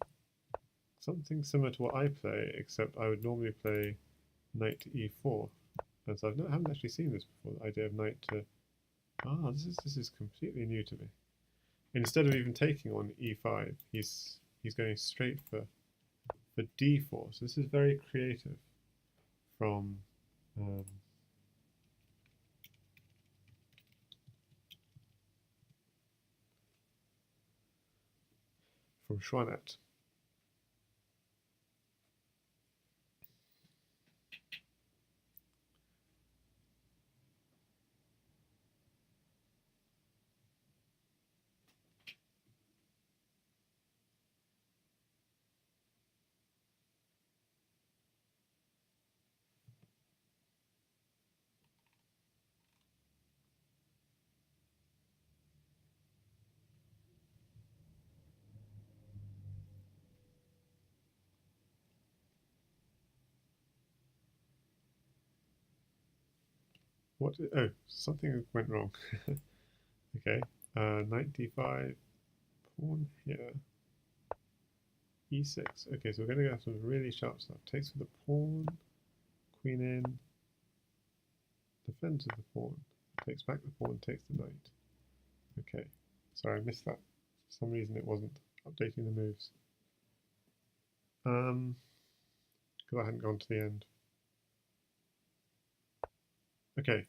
something similar to what I play, except I would normally play knight to e4. And so I haven't actually seen this before, the idea of knight to... Ah, this is completely new to me. Instead of even taking on e5, he's going straight for d4. So this is very creative from xuanet. What? Oh, something went wrong. Okay, knight d5, pawn here, e6. Okay, so we're going to go some really sharp stuff. Takes with the pawn, queen in, defends with the pawn, takes back the pawn, takes the knight. Okay, sorry, I missed that. For some reason it wasn't updating the moves. Because I hadn't gone to the end. Okay,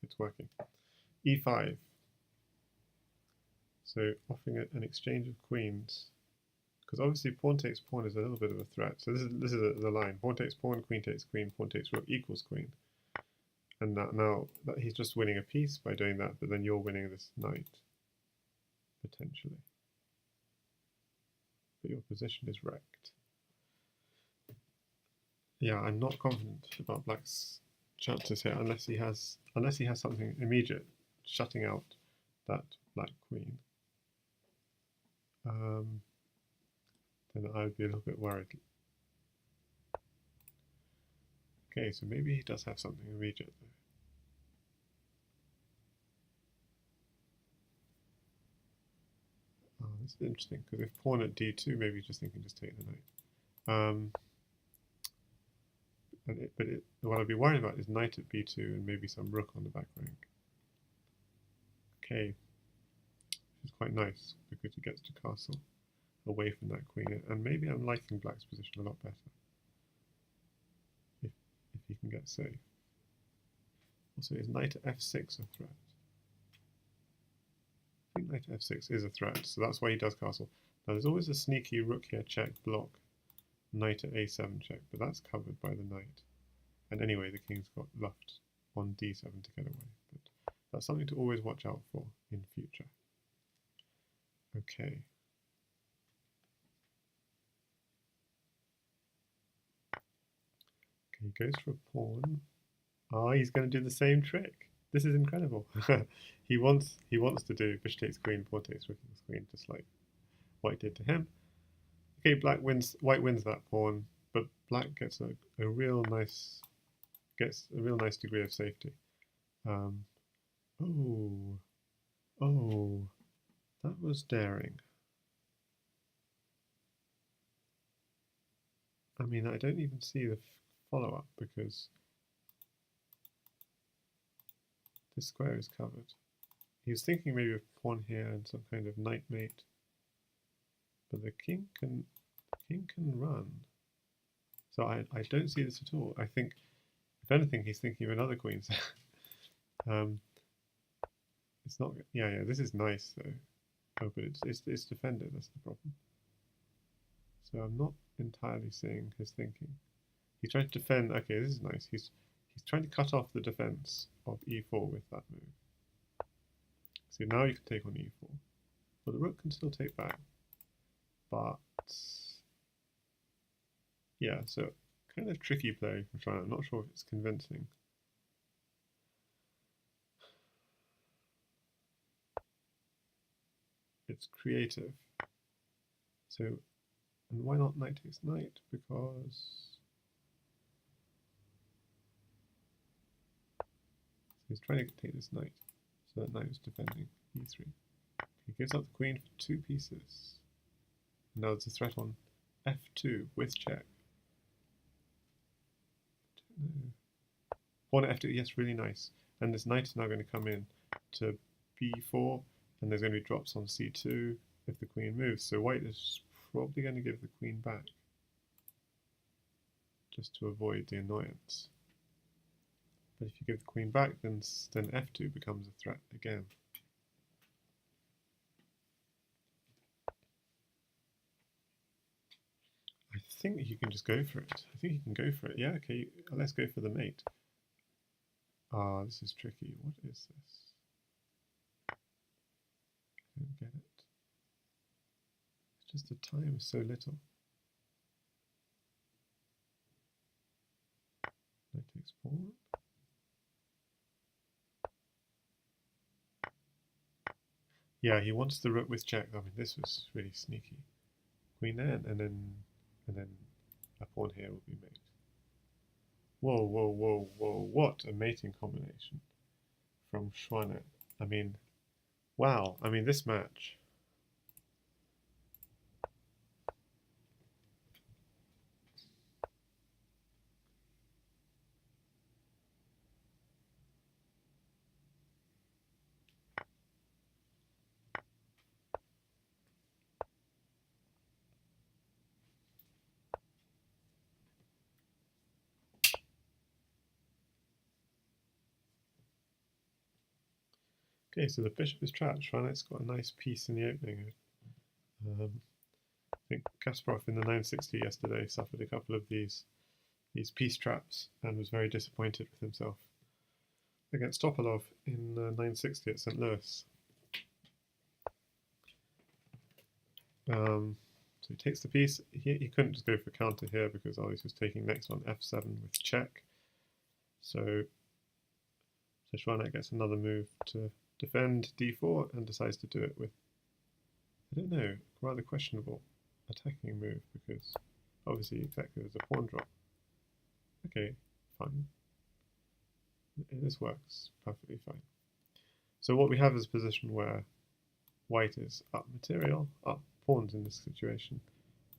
it's working. e5. So offering an exchange of queens, because obviously pawn takes pawn is a little bit of a threat. So this is the line: pawn takes pawn, queen takes queen, pawn takes rook equals queen. And now that he's just winning a piece by doing that, but then you're winning this knight potentially. But your position is wrecked. Yeah, I'm not confident about Black's chances here unless he has something immediate shutting out that black queen. Then I would be a little bit worried. Okay, so maybe he does have something immediate though. Oh, this is interesting because if pawn at d2, maybe he's just thinking just take the knight. What I'd be worried about is knight at b2 and maybe some rook on the back rank. Okay, this is quite nice because he gets to castle away from that queen, and maybe I'm liking Black's position a lot better if he can get safe. Also, is knight at f6 a threat? I think knight at f6 is a threat, so that's why he does castle. Now there's always a sneaky rook here check block, knight at a7 check, but that's covered by the knight. And anyway, the king's got left on d7 to get away, but that's something to always watch out for in future. Okay. Okay, he goes for a pawn. Ah, he's going to do the same trick. This is incredible. he wants to do bishop takes queen, pawn takes rook takes queen, just like white did to him. Okay, white wins that pawn, but black gets a real nice degree of safety. Oh, that was daring. I mean, I don't even see the follow-up because this square is covered. He was thinking maybe of pawn here and some kind of knight mate, but the king can run. So I don't see this at all. I think, if anything, he's thinking of another queen. It's not. Yeah. This is nice though. Oh, but it's defended. That's the problem. So I'm not entirely seeing his thinking. He's trying to defend. Okay, this is nice. He's trying to cut off the defense of e4 with that move. So now you can take on e4. Well, the rook can still take back, but yeah. So kind of tricky play from China. I'm not sure if it's convincing. It's creative. So, and why not knight takes knight? Because he's trying to take this knight, so that knight is defending e3. He gives up the queen for 2 pieces. Now there's a threat on f2 with check. Pawn at f2, yes, really nice. And this knight is now going to come in to b4, and there's going to be drops on c2 if the queen moves. So white is probably going to give the queen back, just to avoid the annoyance. But if you give the queen back, then f2 becomes a threat again. I think you can just go for it. I think you can go for it. Yeah, okay, let's go for the mate. Ah, this is tricky. What is this? I don't get it. It's just the time is so little. Knight takes pawn. Yeah, he wants the rook with check. I mean, this was really sneaky. Queen there, and then a pawn here will be mate. Whoa! What a mating combination! from xuanet. I mean, wow. I mean, this match. Okay, so the bishop is trapped. Xuanet's got a nice piece in the opening. I think Kasparov in the 960 yesterday suffered a couple of these piece traps and was very disappointed with himself against Topalov in 960 at St. Louis. So he takes the piece. He couldn't just go for counter here because Alice was taking next on f7 with check. So Xuanet gets another move to defend d4 and decides to do it with, I don't know, rather questionable attacking move because obviously exactly there's a pawn drop. Okay, fine. This works perfectly fine. So what we have is a position where white is up material, up pawns in this situation,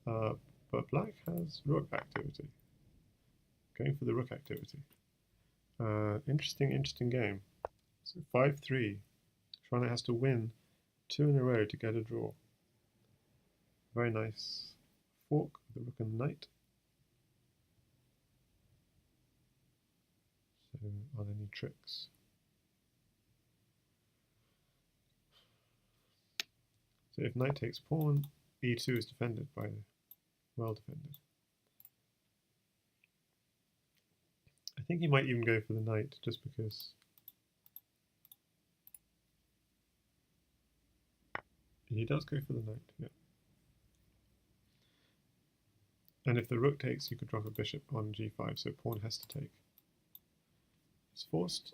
but black has rook activity, going for the rook activity. Interesting game. So 5-3. Xuanet has to win 2 in a row to get a draw. Very nice fork with the rook and knight. So are there any tricks? So if knight takes pawn, e2 is defended by well defended. I think he might even go for the knight just because he does go for the knight, yeah. And if the rook takes, you could drop a bishop on g5, so pawn has to take. It's forced,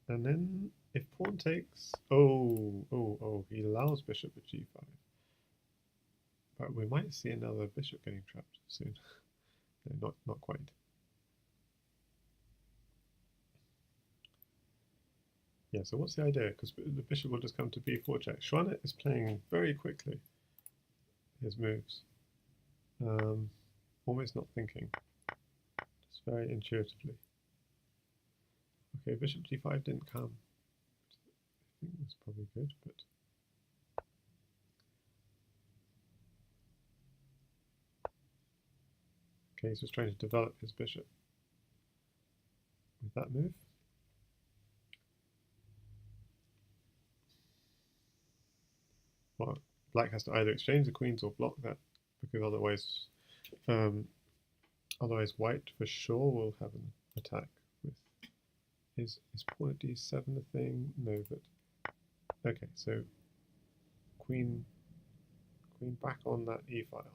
and then if pawn takes, oh, he allows bishop at g5. But we might see another bishop getting trapped soon. No, not quite. Yeah, so what's the idea? Because the bishop will just come to b4 check. Xuanet is playing very quickly his moves. Almost not thinking. Just very intuitively. Okay, bishop g5 didn't come. I think that's probably good, but... Okay, he's just trying to develop his bishop with that move. Well, black has to either exchange the queens or block that, because otherwise white for sure will have an attack with is pawn at d7 the thing? No, but okay, so queen back on that e file.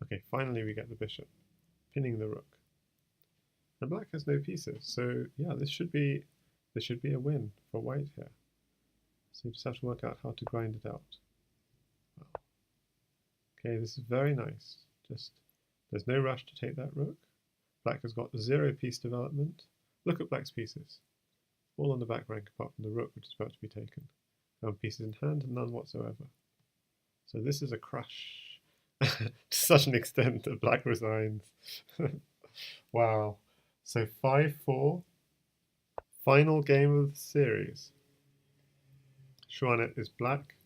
Okay, finally we get the bishop pinning the rook. And black has no pieces, so yeah, this should be a win for white here. So you just have to work out how to grind it out. Wow. Okay, this is very nice. Just there's no rush to take that rook. Black has got 0 piece development. Look at black's pieces. All on the back rank apart from the rook, which is about to be taken. Pieces in hand and none whatsoever. So this is a crush to such an extent that black resigns. Wow. So 5-4. Final game of the series. Xuanet is black.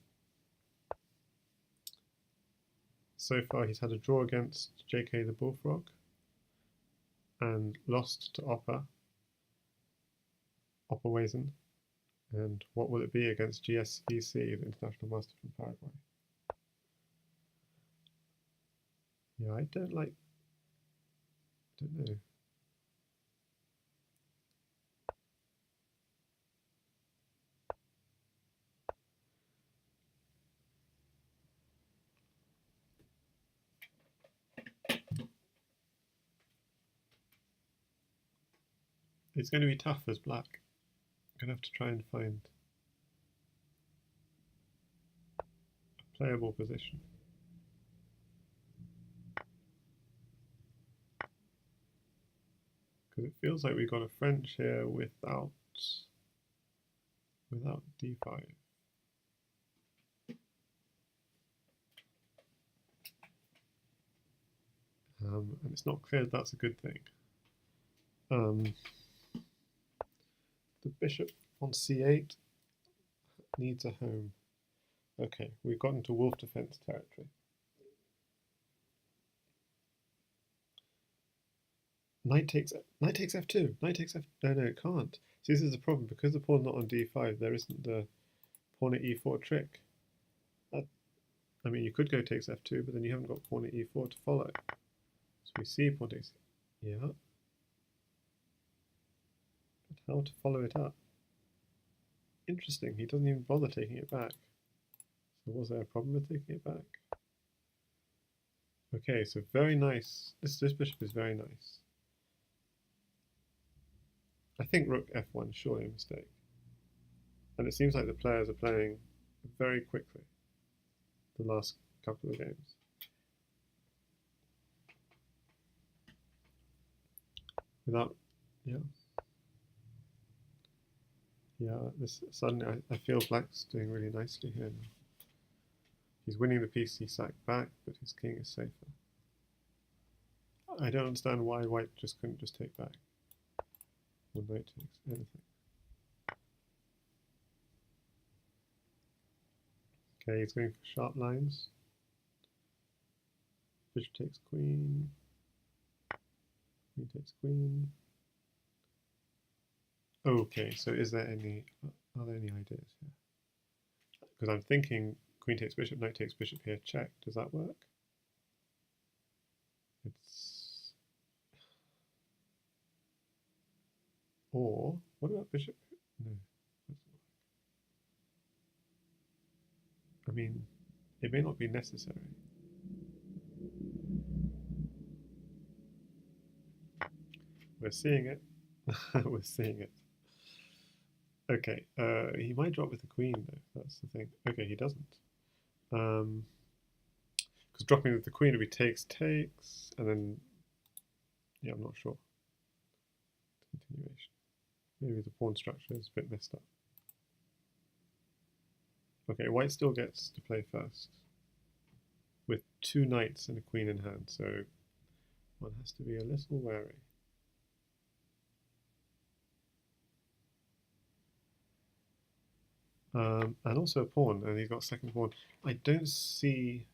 So far he's had a draw against JK the Bullfrog and lost to Oppa Weisen. And what will it be against gsvc, the international master from Paraguay? Yeah, I don't know. It's going to be tough as black. I'm going to have to try and find a playable position. Because it feels like we've got a French here without without d5. And it's not clear that's a good thing. The bishop on c8 needs a home. Okay, we've got into wolf defense territory. Knight takes f2. Knight takes f. No, it can't. See, this is the problem because the pawn's not on d5. There isn't the pawn at e4 trick. I mean, you could go takes f2, but then you haven't got pawn at e4 to follow. So we see pawn takes. Yeah. But how to follow it up? Interesting. He doesn't even bother taking it back. So was there a problem with taking it back? Okay, so very nice. This bishop is very nice. I think rook f1 is surely a mistake. And it seems like the players are playing very quickly the last couple of games. Without, yeah. Yeah, this suddenly I feel black's doing really nicely here now. He's winning the piece he sacked back, but his king is safer. I don't understand why white just couldn't just take back. Or knight takes anything. Okay, he's going for sharp lines. Bishop takes queen. Queen takes queen. Okay, so are there any ideas here? Because I'm thinking queen takes bishop, knight takes bishop here, check. Does that work? It's... Or, what about bishop? No. I mean, it may not be necessary. We're seeing it. We're seeing it. Okay, he might drop with the queen though, that's the thing. Okay, he doesn't. Because dropping with the queen would be takes, and then, yeah, I'm not sure. Continuation. Maybe the pawn structure is a bit messed up. Okay, white still gets to play first with two knights and a queen in hand, so one has to be a little wary. And also a pawn, and he's got second pawn. I don't see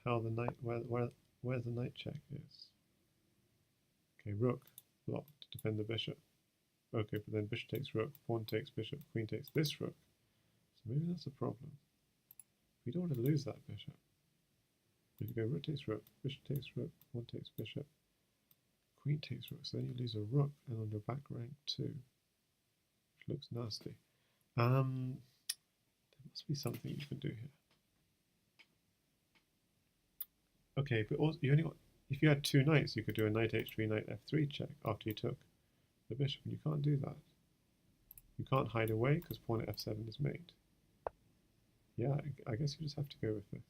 how the knight where the knight check is. Okay, rook blocked to defend the bishop. Okay, but then bishop takes rook, pawn takes bishop, queen takes this rook. So maybe that's a problem. We don't want to lose that bishop. If you go rook takes rook, bishop takes rook, pawn takes bishop, queen takes rook, so then you lose a rook and on your back rank 2, which looks nasty. There must be something you can do here. Okay, but also, you only got, if you had two knights, you could do a knight h3, knight f3 check after you took the bishop, and you can't do that. You can't hide away because pawn at f7 is mate. Yeah, I guess you just have to go with this.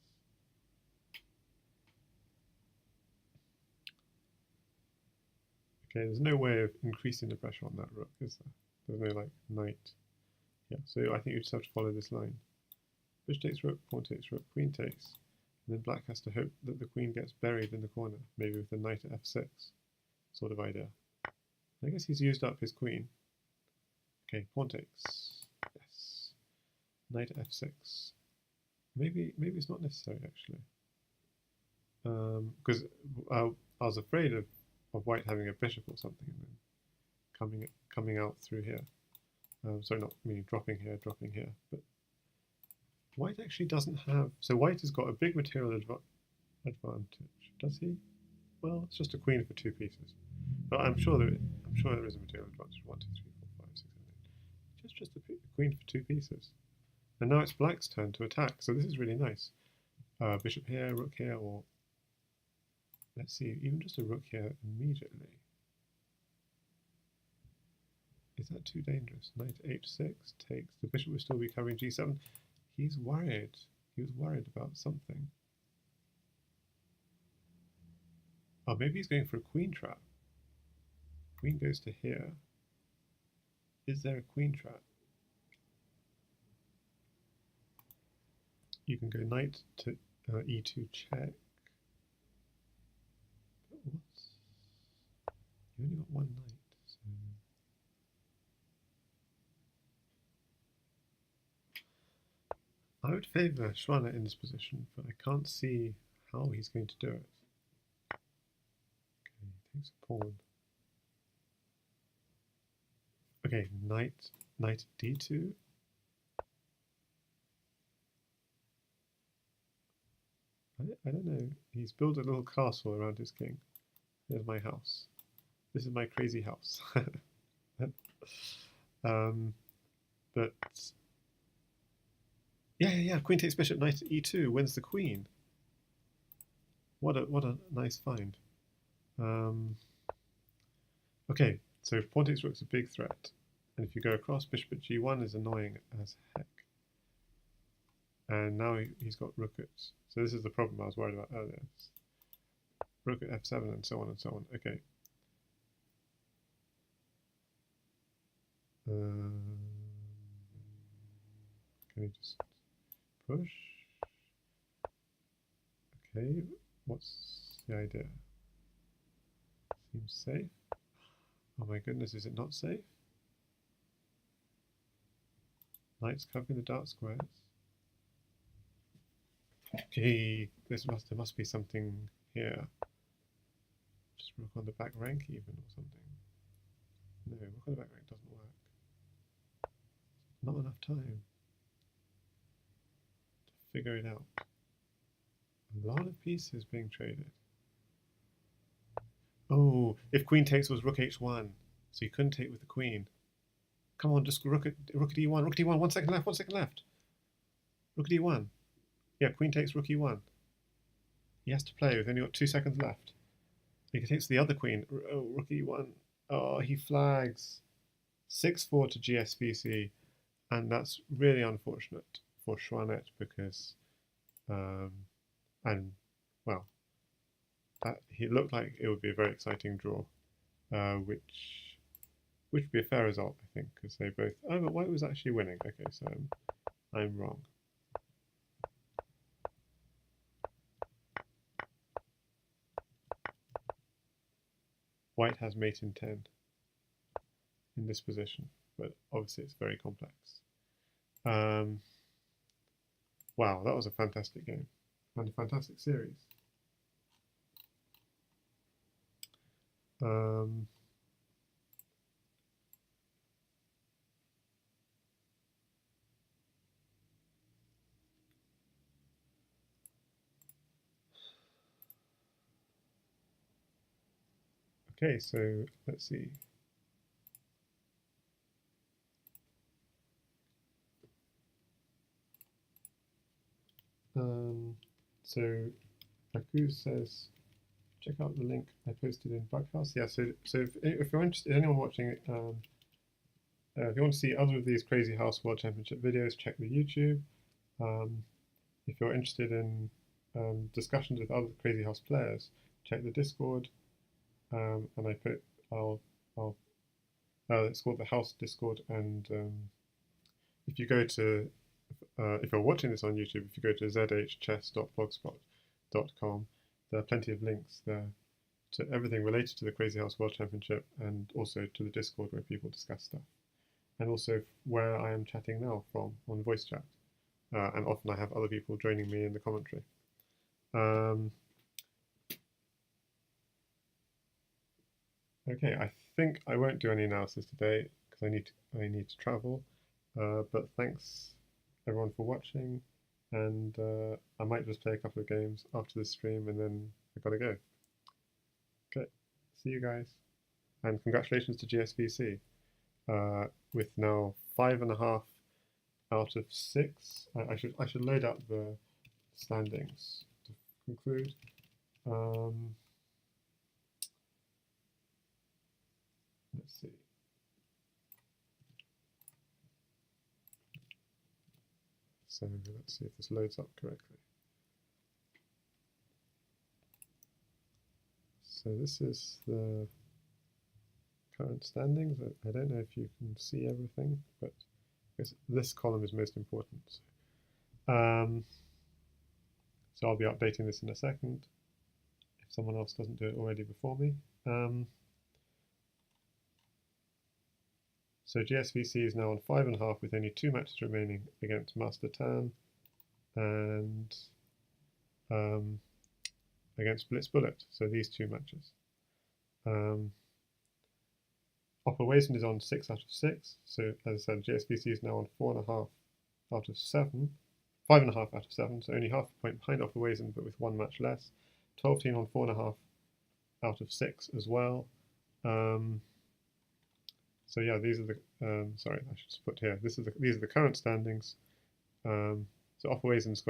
Okay, there's no way of increasing the pressure on that rook, is there? There's no like knight. Yeah, so I think you just have to follow this line. Bishop takes rook, pawn takes rook, queen takes. And then black has to hope that the queen gets buried in the corner, maybe with the knight at f6 sort of idea. I guess he's used up his queen. Okay, pawn takes. Yes. Knight at f6. Maybe it's not necessary actually. Because I was afraid of white having a bishop or something and then coming out through here. Sorry, not me dropping here, but white actually doesn't have. So white has got a big material advantage. Does he? Well, it's just a queen for two pieces. But I'm sure there is a material advantage. 1, 2, 3, 4, 5, 6, 7, 8. Just a queen for two pieces. And now it's black's turn to attack. So this is really nice. Bishop here, rook here, or let's see, even just a rook here immediately. Is that too dangerous? Knight h6 takes. The bishop will still be covering g7. He's worried. He was worried about something. Oh, maybe he's going for a queen trap. Queen goes to here. Is there a queen trap? You can go knight to e2 check. But what's... You only got one knight, so... I would favour xuanet in this position, but I can't see how he's going to do it. Okay, he takes a pawn. Okay, knight d2. I don't know. He's built a little castle around his king. Here's my house. This is my crazy house. But yeah. Queen takes bishop, knight e2 wins the queen. What a nice find. Okay, so pawn takes rook's a big threat, and if you go across, bishop at g1 is annoying as heck. And now he's got rook at. So this is the problem I was worried about earlier. Rook at f7 and so on and so on. Okay. Can we just push? Okay, what's the idea? Seems safe. Oh my goodness, is it not safe? Knight's covering the dark squares. Okay, there must be something here. Just rook on the back rank even or something. No, rook on the back rank doesn't work. Not enough time to figure it out. A lot of pieces being traded. Oh, if queen takes was rook h1, so you couldn't take with the queen. Come on, just rook at e1, rook at e1, 1 second left, 1 second left. Rook at e1. Yeah, queen takes rook e1. He has to play with only got 2 seconds left. He takes the other queen. Oh, rook e1. Oh, he flags. 6-4 to gsvc, and that's really unfortunate for xuanet because, and well, that it looked like it would be a very exciting draw, which would be a fair result, I think, because they both. Oh, but white was actually winning. Okay, so I'm wrong. White has mate in 10 in this position, but obviously it's very complex. Wow, that was a fantastic game and a fantastic series. Okay, so let's see. So Baku says, check out the link I posted in Bughouse. Yeah, so if you're interested, anyone watching it, if you want to see other of these Crazyhouse World Championship videos, check the YouTube. If you're interested in discussions with other Crazyhouse players, check the Discord. And it's called the House Discord. And if you go to if you're watching this on YouTube, if you go to zhchess.blogspot.com, there are plenty of links there to everything related to the Crazyhouse World Championship and also to the Discord where people discuss stuff. And also where I am chatting now from on voice chat. And often I have other people joining me in the commentary. Okay, I think I won't do any analysis today because I need to travel. But thanks everyone for watching, and I might just play a couple of games after this stream and then I gotta go. Okay, see you guys, and congratulations to gsvc with now 5.5 out of 6. I should load up the standings to conclude. Let's see. So let's see if this loads up correctly. So this is the current standings. I don't know if you can see everything, but this column is most important. So I'll be updating this in a second if someone else doesn't do it already before me. So gsvc is now on 5.5 with only 2 matches remaining against Master Tan and against Blitz Bullet. So these 2 matches. Opperwesen is on 6 out of 6. So as I said, gsvc is now on 4.5 out of 7. 5.5 out of 7, so only half a point behind Opperwesen, but with 1 match less. 12 team on 4.5 out of 6 as well. So yeah, these are the sorry, I should just put here. These are the current standings. So Opperwesen's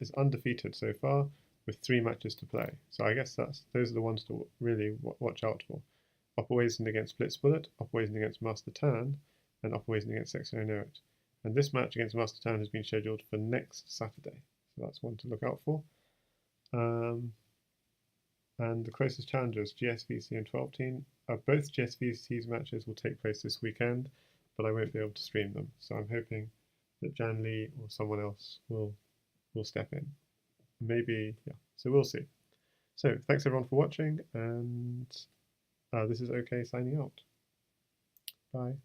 is undefeated so far with 3 matches to play. So I guess those are the ones to really watch out for. Opperwesen against Blitz Bullet, Opperwesen against Master Tan, and Opperwesen against xuanet. And this match against Master Tan has been scheduled for next Saturday, so that's one to look out for. And the closest challengers, gsvc and 12 team, both gsvc's matches will take place this weekend, but I won't be able to stream them. So I'm hoping that Jan Lee or someone else will step in. Maybe, yeah. So we'll see. So thanks everyone for watching, and this is OK signing out. Bye.